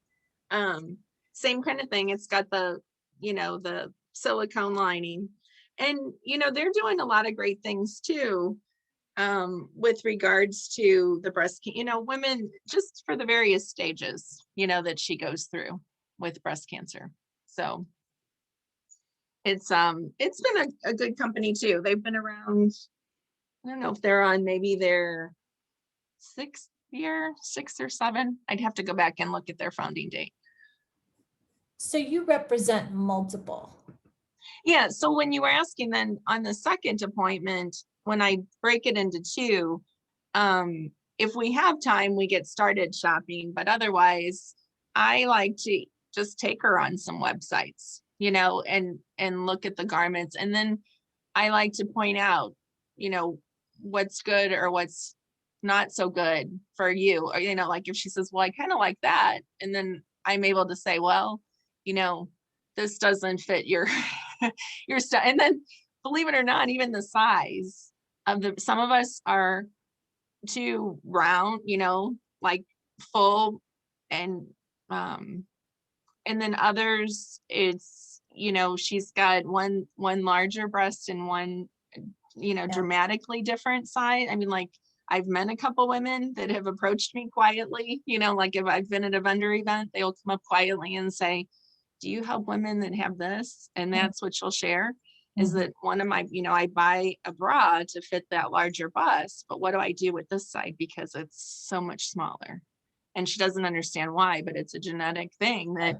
Same kind of thing. It's got the, the silicone lining. And, they're doing a lot of great things too, with regards to the breast, women, just for the various stages, that she goes through with breast cancer. So it's been a good company too. They've been around, I don't know if they're on maybe their sixth year, 6 or 7. I'd have to go back and look at their founding date. So you represent multiple. Yeah. So when you were asking then on the second appointment, when I break it into 2, if we have time, we get started shopping, but otherwise I like to just take her on some websites, and look at the garments. And then I like to point out, what's good or what's not so good for you. Or, like if she says, well, I kind of like that. And then I'm able to say, well, this doesn't fit your, your stuff. And then believe it or not, even the size of some of us are too round, like full and And then others, it's, she's got one larger breast and one, dramatically different size. I mean, like, I've met a couple women that have approached me quietly, like if I've been at a vendor event, they'll come up quietly and say, do you help women that have this? And that's what she'll share, is that one of my, I buy a bra to fit that larger bust, but what do I do with this side? Because it's so much smaller. And she doesn't understand why, but it's a genetic thing that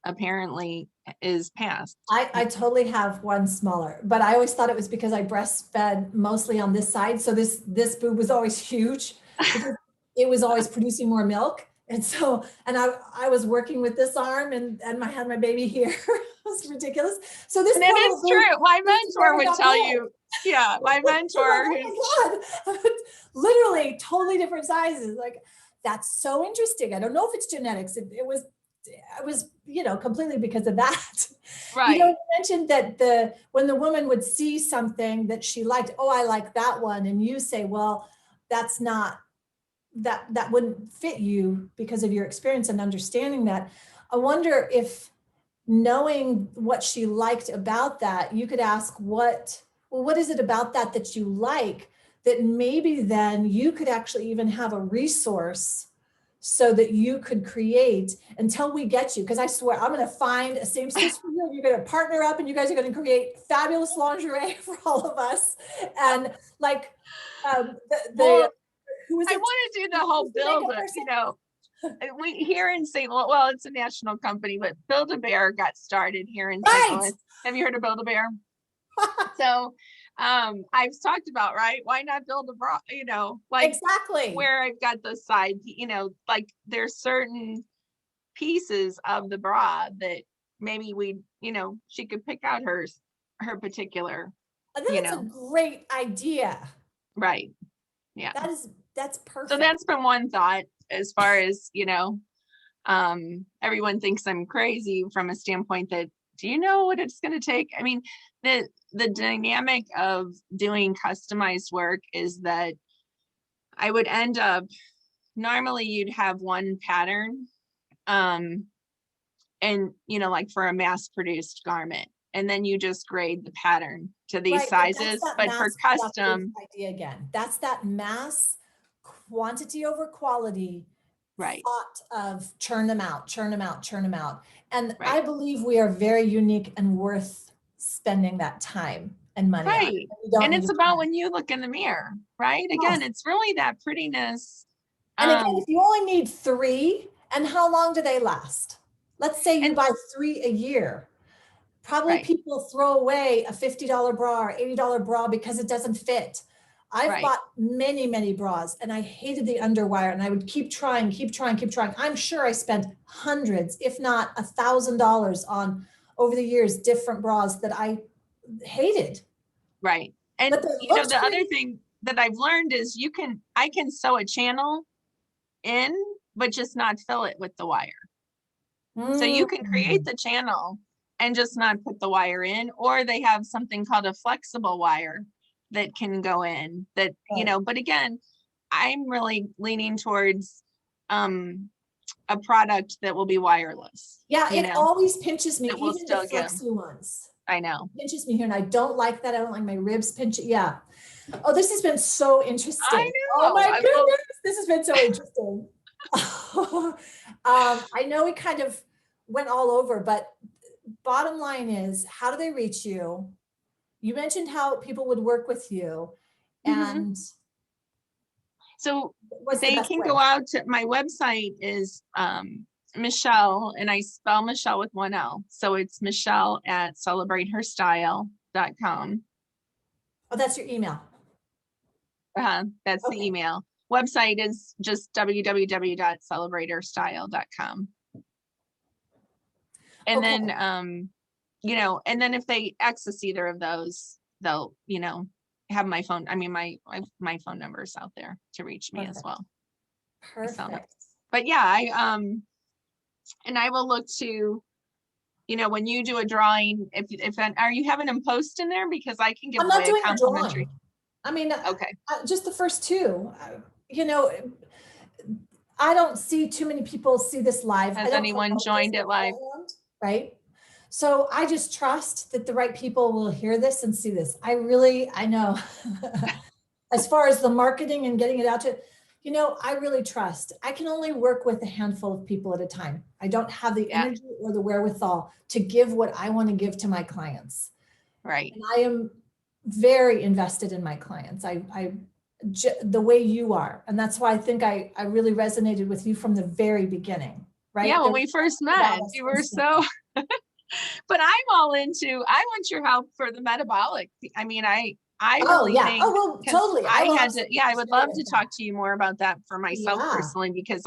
apparently is passed. I totally have one smaller, but I always thought it was because I breastfed mostly on this side. So this boob was always huge because it was always producing more milk. And so, and I was working with this arm and I had my baby here. It was ridiculous. So this, and it is true. My mentor would tell you, yeah, my mentor. Oh my God. Literally totally different sizes. Like, that's so interesting. I don't know if it's genetics. It was, completely because of that. Right. You mentioned that when the woman would see something that she liked, oh, I like that one. And you say, well, that's not, that wouldn't fit you because of your experience and understanding that. I wonder if, knowing what she liked about that, you could ask what is it about that you like, that maybe then you could actually even have a resource so that you could create until we get you. Because I swear, I'm going to find a seamstress for you. You're going to partner up and you guys are going to create fabulous lingerie for all of us. And like, who is it? I want to do the whole build, we here in St. Louis, well, it's a national company, but Build-A-Bear got started here in St. Louis. Have you heard of Build-A-Bear? So I've talked about, right? Why not build a bra, like exactly where I've got the side, like there's certain pieces of the bra that maybe she could pick out her particular. That's a great idea. Right. Yeah. That's perfect. So that's been one thought as far as, everyone thinks I'm crazy from a standpoint that, do you know what it's going to take? I mean, the dynamic of doing customized work is that I would end up, normally you'd have one pattern, and, like for a mass produced garment, and then you just grade the pattern to these sizes, but for custom idea again, that's that mass quantity over quality. Right. Thought of churn them out. And right. I believe we are very unique and worth spending that time and money right. on. And it's about when you look in the mirror, right? Again, it's really that prettiness. And again, if you only need 3, and how long do they last? Let's say you buy 3 a year. Probably people throw away a $50 bra or $80 bra because it doesn't fit. I've bought many, many bras and I hated the underwire and I would keep trying. I'm sure I spent hundreds, if not $1,000 on over the years, different bras that I hated. Right. And the other thing that I've learned is I can sew a channel in, but just not fill it with the wire. So you can create the channel and just not put the wire in, or they have something called a flexible wire that can go in that, but again, I'm really leaning towards a product that will be wireless. Yeah, it always pinches me, even the flexi ones. I know. It pinches me here and I don't like that. I don't like my ribs pinching. Yeah. Oh, this has been so interesting. I know. Oh my goodness. This has been so interesting. I know we kind of went all over, but bottom line is, how do they reach you? You mentioned how people would work with you, and so they can go out to my website is Michele, and I spell Michele with 1 L. So it's Michele at celebrateherstyle.com. Oh, that's your email. That's the email. Website is just www.celebrateherstyle.com. And then, and then if they access either of those, they'll, have my phone. I mean, my phone number is out there to reach me as well. Perfect. But yeah, and I will look to, when you do a drawing, if are you having them post in there? Because I can give away a complimentary. I mean, just the first 2, I don't see too many people see this live. Has anyone joined it live? right? So I just trust that the right people will hear this and see this. I know as far as the marketing and getting it out to, I really trust. I can only work with a handful of people at a time. I don't have the Yeah. energy or the wherewithal to give what I want to give to my clients. Right. And I am very invested in my clients. The way you are. And that's why I think I really resonated with you from the very beginning, right? Yeah, There when was we first something about met, us you were instantly. so, but I want your help for the metabolic. I mean, I Oh really yeah. Oh think, well, because totally. I I will had to, yeah, absolutely I would share love with to that. talk to you more about that for myself Yeah. personally, because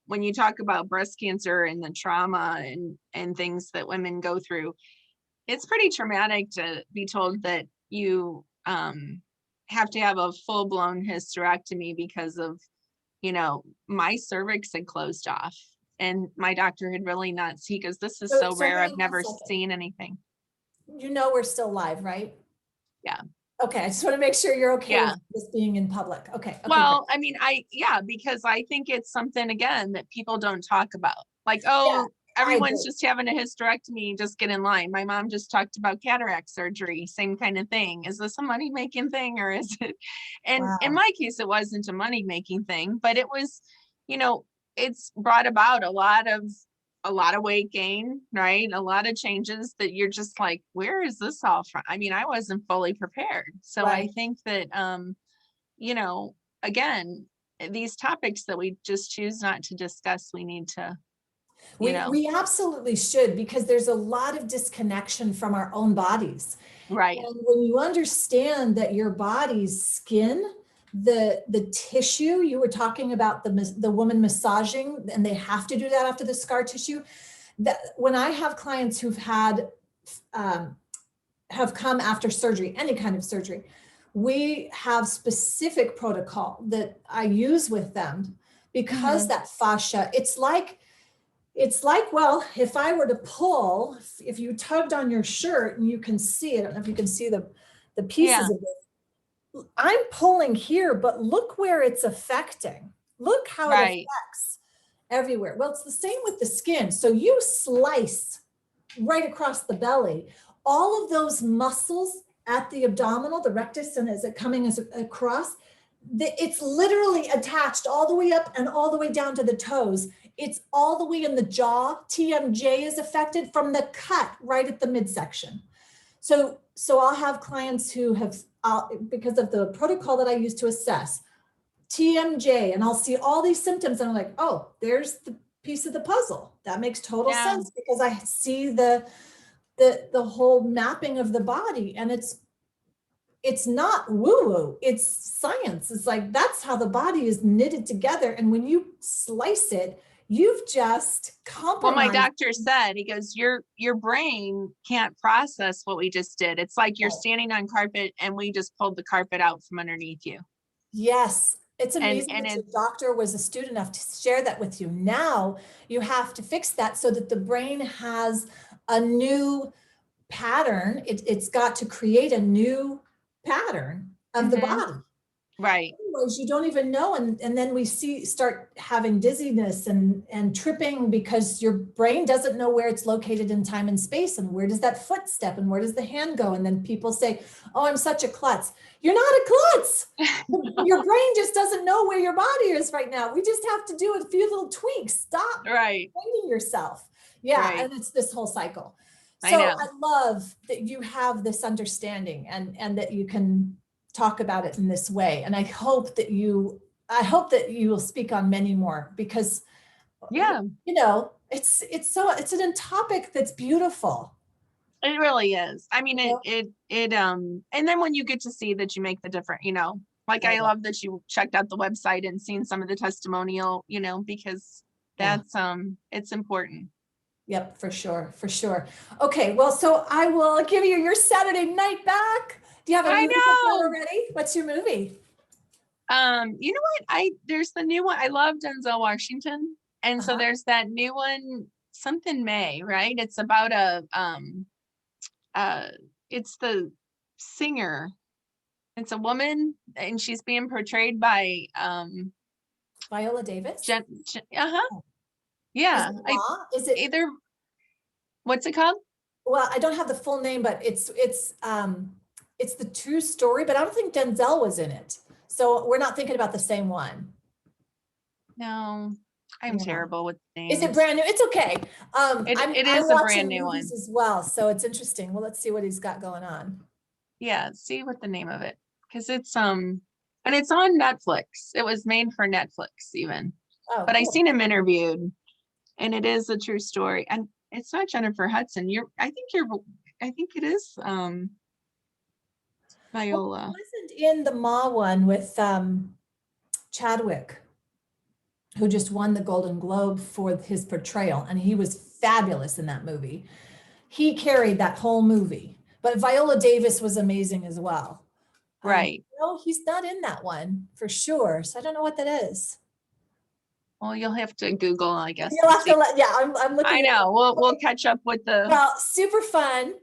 when you talk about breast cancer and the trauma and things that women go through, it's pretty traumatic to be told that you have to have a full-blown hysterectomy because of, my cervix had closed off, and my doctor had really not seen, because this is so So rare. hang I've on one never second. seen anything. We're still live, right? Yeah. Okay. I just want to make sure you're okay Yeah. with this being in public. Okay. Okay, great. Well, I mean, yeah, because I think it's something, again, that people don't talk about. Like, Yeah, oh, I everyone's agree. just having a hysterectomy, just get in line. My mom just talked about cataract surgery, same kind of thing. Is this a money-making thing, or is it? And in Wow. my case, it wasn't a money-making thing, but it was, you know, it's brought about a lot of weight gain, right? A lot of changes that you're just like, where is this all from? I mean, I wasn't fully prepared. So I Right. think that, you know, again, these topics that we just choose not to discuss, we need to, you know, We absolutely should, because there's a lot of disconnection from our own bodies. right. And when you understand that your body's skin, the tissue, you were talking about the woman massaging, and they have to do that after the scar tissue. That when I have clients who've had um, have come after surgery, any kind of surgery, we have specific protocol that I use with them, because Hmm. that fascia, it's like, well, if I were to pull, if you tugged on your shirt, and you can see, I don't know if you can see the Yeah. pieces of it. I'm pulling here, but look where it's affecting. Look how it Right. affects everywhere. Well, it's the same with the skin. So you slice right across the belly, all of those muscles at the abdominal, the rectus, and as it coming as across, it's literally attached all the way up and all the way down to the toes. It's all the way in the jaw. TMJ is affected from the cut right at the midsection. So I'll have clients who have, because of the protocol that I use to assess TMJ, and I'll see all these symptoms, and I'm like, oh, there's the piece of the puzzle. That makes total Yeah. sense, because I see the whole mapping of the body, and it's not woo woo, it's science. It's like, that's how the body is knitted together, and when you slice it, you've just Well, my compromised. doctor said, he goes, your brain can't process what we just did. It's like you're standing on carpet and we just pulled the carpet out from underneath you. Yes, it's amazing And that your it's, doctor was astute enough to share that with you. Now you have to fix that so that the brain has a new pattern. It's got to create a new pattern of the mhm, body. right. Otherwise, you don't even know, and then we start having dizziness and tripping, because your brain doesn't know where it's located in time and space, and where does that foot step, and where does the hand go, and then people say, oh, I'm such a klutz. You're not a klutz. Your brain just doesn't know where your body is right now. We just have to do a few little tweaks. Stop Right. blaming yourself. Yeah, Right. and it's this whole cycle. I So know. I love that you have this understanding, and that you can talk about it in this way. And I hope that you will speak on many more, because Yeah, it's a topic that's beautiful. it really is. I mean, You know? and then when you get to see that you make the difference, like, I Oh, love that you checked out the website and seen some of the testimonial, because yeah. it's important. Yep, for sure, for sure. Okay, well, so I will give you your Saturday night back. Do you have a I movie picked out know. already? What's your movie? You know what? There's the new one. I love Denzel Washington. And so Uh-huh. there's that new one, something May, right? It's about uh it's the singer. It's a woman and she's being portrayed by Viola Davis? uh-huh. Oh, Yeah, Is it? either, what's it called? Well, I don't have the full name, but it's the true story, but I don't think Denzel was in it. So we're not thinking about the same one. No, I'm Yeah. terrible with Is names. it brand new? It's okay. It I'm is a watching brand new movies one. as well, so it's interesting. Well, let's see what he's got going on. Yeah, see what the name of it, because it's and it's on Netflix. It was made for Netflix even. Oh, But I cool. seen him interviewed, and it is a true story. And it's not Jennifer Hudson. I think it is Viola. Wasn't in the Ma one with Chadwick, who just won the Golden Globe for his portrayal, and he was fabulous in that movie. He carried that whole movie, but Viola Davis was amazing as well. Right. No, he's not in that one for sure. So I don't know what that is. Well, you'll have to Google, I guess. You'll have to let, yeah, I'm looking. I know. We'll catch up with the. Well, super fun.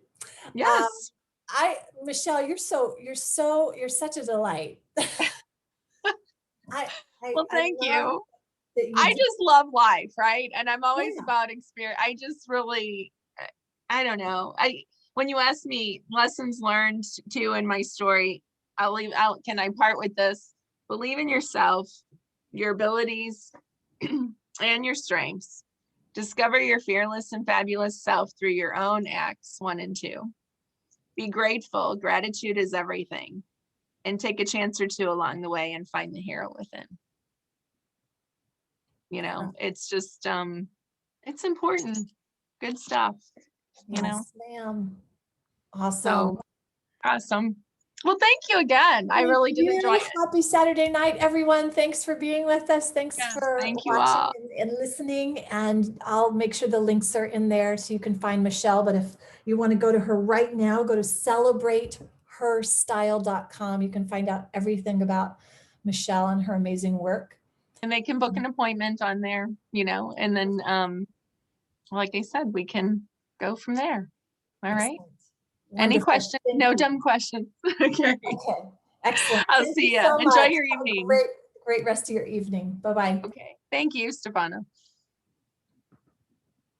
Yes. Michele, you're such a delight. Well, thank you. You I just love life, right? And I'm always Yeah. about experience. I just really, I don't know. When you ask me lessons learned too in my story, can I part with this? Believe in yourself, your abilities, and your strengths. Discover your fearless and fabulous self through your own acts 1 and 2. Be grateful. Gratitude is everything. And take a chance or two along the way and find the hero within. It's just, it's important. Good stuff, Yes, ma'am. Awesome. So awesome. Well, thank you again. I really did enjoy it. Happy Saturday night, everyone. Thanks for being with us. Thanks for thank you watching all. and listening. And I'll make sure the links are in there so you can find Michele. But if you want to go to her right now, go to celebrateherstyle.com. You can find out everything about Michele and her amazing work. And they can book an appointment on there, and then, like I said, we can go from there. All right. Any questions? No dumb questions. Okay. Excellent. I'll see you. Enjoy your evening. Great rest of your evening. Bye-bye. Okay. Thank you, Stephana.